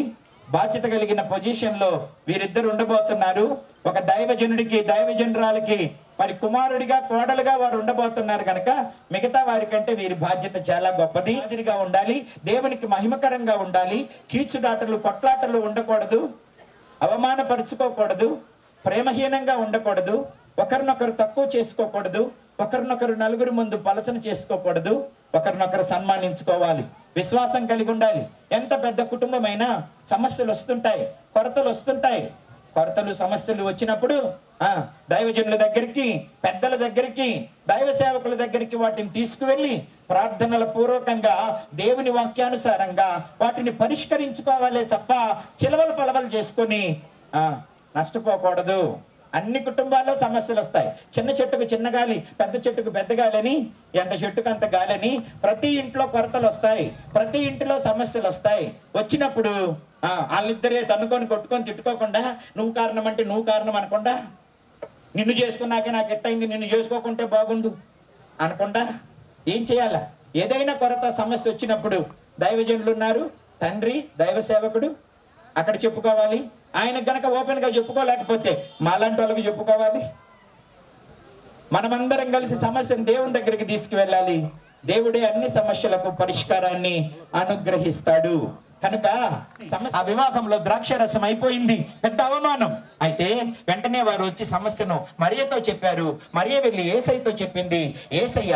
బాధ్యత కలిగిన పొజిషన్లో వీరిద్దరు ఉండబోతున్నారు. ఒక దైవజనుడికి, దైవజనురాలకి మరి కుమారుడిగా, కోడలుగా వారు ఉండబోతున్నారు కనుక మిగతా వారి కంటే వీరి బాధ్యత చాలా గొప్పది. హాజరుగా ఉండాలి, దేవునికి మహిమకరంగా ఉండాలి, కీచుడాటలు, కొట్లాటలు ఉండకూడదు, అవమానపరుచుకోకూడదు, ప్రేమహీనంగా ఉండకూడదు, ఒకరినొకరు తక్కువ చేసుకోకూడదు, ఒకరినొకరు నలుగురు ముందు పలచన చేసుకోకూడదు, ఒకరినొకరు సన్మానించుకోవాలి, విశ్వాసం కలిగి ఉండాలి. ఎంత పెద్ద కుటుంబమైనా సమస్యలు వస్తుంటాయి, కొరతలు వస్తుంటాయి. కొరతలు, సమస్యలు వచ్చినప్పుడు దైవజనుల దగ్గరికి, పెద్దల దగ్గరికి, దైవ సేవకుల దగ్గరికి వాటిని తీసుకువెళ్ళి ప్రార్థనల పూర్వకంగా దేవుని వాక్యానుసారంగా వాటిని పరిష్కరించుకోవాలే తప్ప చిలవలు పలవలు చేసుకొని నష్టపోకూడదు. అన్ని కుటుంబాల్లో సమస్యలు వస్తాయి. చిన్న చెట్టుకు చిన్న గాలి, పెద్ద చెట్టుకు పెద్ద గాలని, ఎంత చెట్టుకు అంత గాలని. ప్రతి ఇంట్లో కొరతలు వస్తాయి, ప్రతి ఇంటిలో సమస్యలు వస్తాయి. వచ్చినప్పుడు వాళ్ళిద్దరే తన్నుకొని కొట్టుకొని తిట్టుకోకుండా నువ్వు కారణం అంటే నువ్వు కారణం అనకుండా, నిన్ను చేసుకున్నాకే నాకు ఎట్టయింది, నిన్ను చేసుకోకుంటే బాగుండు అనకుండా ఏం చేయాలా? ఏదైనా కొరత, సమస్య వచ్చినప్పుడు దైవజనులు ఉన్నారు, తండ్రి, దైవ సేవకుడు అక్కడ చెప్పుకోవాలి. ఆయన గనక ఓపెన్గా చెప్పుకోలేకపోతే మాలాంటి వాళ్ళకి చెప్పుకోవాలి. మనమందరం కలిసి సమస్యను దేవుని దగ్గరికి తీసుకువెళ్ళాలి. దేవుడే అన్ని సమస్యలకు పరిష్కారాన్ని అనుగ్రహిస్తాడు. కనుక ఆ వివాహంలో ద్రాక్షరసం అయిపోయింది, పెద్ద అవమానం. అయితే వెంటనే వారు వచ్చి సమస్యను మరియతో చెప్పారు. మరియ వెళ్ళి యేసయ్యతో చెప్పింది. యేసయ్య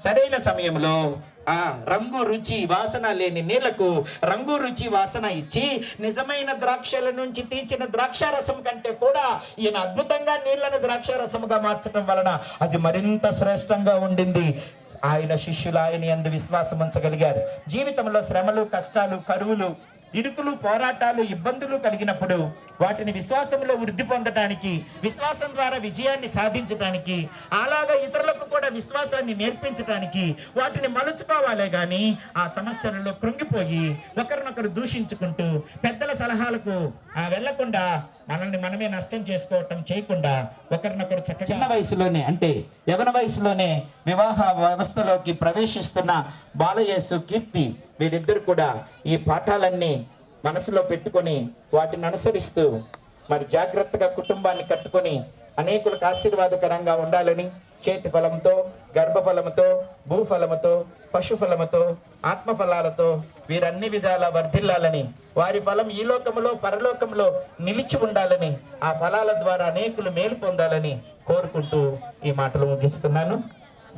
సరైన సమయంలో రంగు రుచి వాసన లేని నీళ్లకు రంగు రుచి వాసన ఇచ్చి నిజమైన ద్రాక్షల నుంచి తీర్చిన ద్రాక్షారసం కంటే కూడా ఈయన అద్భుతంగా నీళ్లను ద్రాక్షారసముగా మార్చడం వలన అది మరింత శ్రేష్టంగా ఉండింది. ఆయన శిష్యులు ఆయన యందు విశ్వాసం ఉంచగలిగారు. జీవితంలో శ్రమలు, కష్టాలు, కరువులు, ఇరుకులు, పోరాటాలు, ఇబ్బందులు కలిగినప్పుడు వాటిని విశ్వాసంలో వృద్ధి పొందటానికి, విశ్వాసం ద్వారా విజయాన్ని సాధించడానికి, అలాగా ఇతరులకు కూడా విశ్వాసాన్ని నేర్పించడానికి వాటిని మలుచుకోవాలే గాని ఆ సమస్యలలో కృంగిపోయి ఒకరినొకరు దూషించుకుంటూ పెద్దల సలహాలకు వెళ్లకుండా మనల్ని మనమే నష్టం చేసుకోవటం చేయకుండా ఒకరినొకరు చక్కగా చిన్న వయసులోనే అంటే యవన వయసులోనే వివాహ వ్యవస్థలోకి ప్రవేశిస్తున్న బాలయేసు, కీర్తి వీరిద్దరు కూడా ఈ పాఠాలన్నీ మనసులో పెట్టుకొని వాటిని అనుసరిస్తూ మరి జాగ్రత్తగా కుటుంబాన్ని కట్టుకొని అనేకులకు ఆశీర్వాదకరంగా ఉండాలని చేతి ఫలంతో, గర్భఫలముతో, భూఫలముతో, పశుఫలముతో, ఆత్మఫలాలతో వీరన్ని విధాలా వర్ధిల్లాలని, వారి ఫలం ఈ లోకములో పరలోకంలో నిలిచి ఉండాలని, ఆ ఫలాల ద్వారా అనేకులు మేలు పొందాలని కోరుకుంటూ ఈ మాటలు ముగిస్తున్నాను.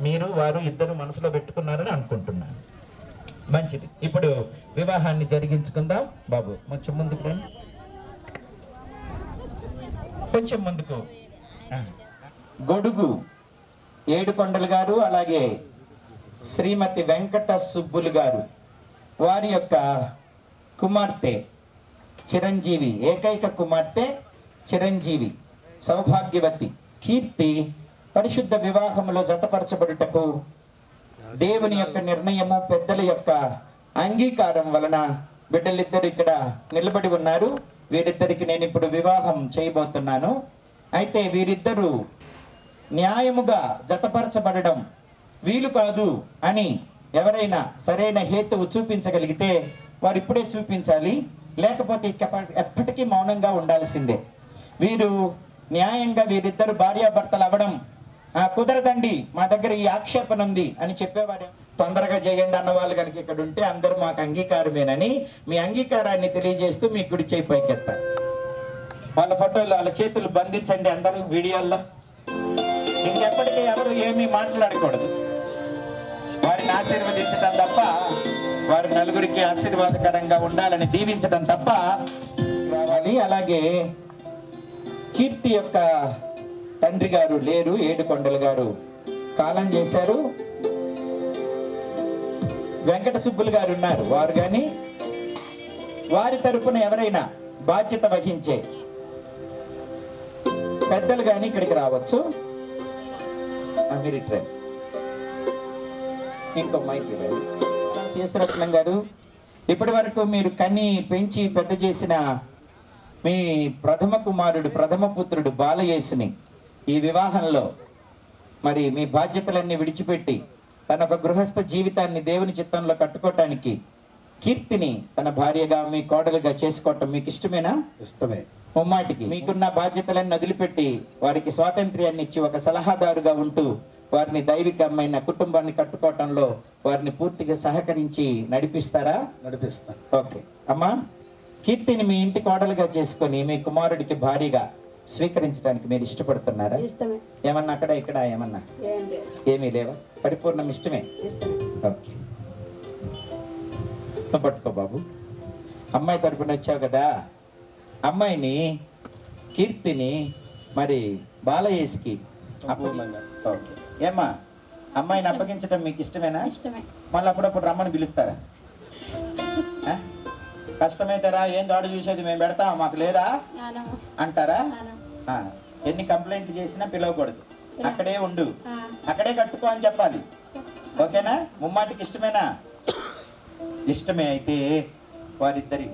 మీరు వారు ఇద్దరు మనసులో పెట్టుకున్నారని అనుకుంటున్నాను. మంచిది. ఇప్పుడు వివాహాన్ని జరిగించుకుందాం. బాబు కొంచెం ముందుకు రండి, కొంచెం ముందుకు. గొడుగు ఏడుకొండలు గారు, అలాగే శ్రీమతి వెంకట సుబ్బులు గారు, వారి యొక్క కుమార్తె చిరంజీవి, ఏకైక కుమార్తె చిరంజీవి సౌభాగ్యవతి కీర్తి పరిశుద్ధ వివాహంలో జతపరచబడుటకు దేవుని యొక్క నిర్ణయము, పెద్దల యొక్క అంగీకారం వలన బిడ్డలిద్దరు ఇక్కడ నిలబడి ఉన్నారు. వీరిద్దరికి నేను ఇప్పుడు వివాహం చేయబోతున్నాను. అయితే వీరిద్దరూ న్యాయముగా జతపరచబడడం వీలు కాదు అని ఎవరైనా సరైన హేతువు చూపించగలిగితే వారు ఇప్పుడే చూపించాలి, లేకపోతే ఎప్పటికీ మౌనంగా ఉండాల్సిందే. వీరు న్యాయంగా వీరిద్దరు భార్యాభర్తలు అవ్వడం కుదరదండి, మా దగ్గర ఈ ఆక్షేపణ ఉంది అని చెప్పేవారు తొందరగా చేయండి అన్న వాళ్ళు కనుక ఇక్కడ ఉంటే అందరూ మాకు అంగీకారమేనని మీ అంగీకారాన్ని తెలియజేస్తూ మీ కుడి చేయి పైకెత్తారు. వాళ్ళ ఫోటోలు, వాళ్ళ చేతులు బంధించండి అందరూ వీడియోల్లో. ఇంకెప్పటికీ ఎవరు ఏమీ మాట్లాడకూడదు. వారిని ఆశీర్వదించడం తప్ప, వారి నలుగురికి ఆశీర్వాదకరంగా ఉండాలని దీవించడం తప్ప రావాలి. అలాగే కీర్తి యొక్క తండ్రి గారు లేరు, ఏడుకొండలు గారు కాలం చేశారు. వెంకట సుబ్బులు గారు ఉన్నారు. వారు కానీ వారి తరపున ఎవరైనా బాధ్యత వహించే పెద్దలు కానీ ఇక్కడికి రావచ్చు. ఇంకో మైకి శేషరత్నం గారు, ఇప్పటి వరకు మీరు కన్ని పెంచి పెద్ద చేసిన మీ ప్రథమ కుమారుడు, ప్రథమ పుత్రుడు బాలయేసుని ఈ వివాహంలో మరి మీ బాధ్యతలన్నీ విడిచిపెట్టి తన ఒక గృహస్థ జీవితాన్ని దేవుని చిత్తంలో కట్టుకోవటానికి కీర్తిని తన భార్యగా, మీ కోడలుగా చేసుకోవటం మీకు ఇష్టమేనా? ఇష్టమే. ముమ్మాటికి మీకున్న బాధ్యతలన్నీ వదిలిపెట్టి వారికి స్వాతంత్ర్యాన్ని ఇచ్చి ఒక సలహాదారుగా ఉంటూ వారిని దైవికమైన కుటుంబాన్ని కట్టుకోవటంలో వారిని పూర్తిగా సహకరించి నడిపిస్తారా? నడిపిస్తాను. ఓకే అమ్మా, కీర్తిని మీ ఇంటి కోడలుగా చేసుకొని మీ కుమారుడికి భారీగా స్వీకరించడానికి మీరు ఇష్టపడుతున్నారా? ఏమన్నా అక్కడ ఇక్కడ ఏమన్నా ఏమీ లేవా? పరిపూర్ణం ఇష్టమే. ఓకే, పట్టుకో బాబు. అమ్మాయి తరపున వచ్చావు కదా, అమ్మాయిని కీర్తిని మరి బాలయేసుకి ఓకే. ఏమ్మా, అమ్మాయిని అప్పగించడం మీకు ఇష్టమేనా? మళ్ళీ అప్పుడప్పుడు రమ్మని పిలుస్తారా? కష్టమైతేరా, ఏం దాడు చూసేది మేము పెడతాం, మాకు లేదా అంటారా? ఎన్ని కంప్లైంట్ చేసినా పిలవకూడదు, అక్కడే ఉండు, అక్కడే కట్టుకో అని చెప్పాలి. ఓకేనా? ముమ్మాటికి ఇష్టమేనా? ఇష్టమే. అయితే వారిద్దరి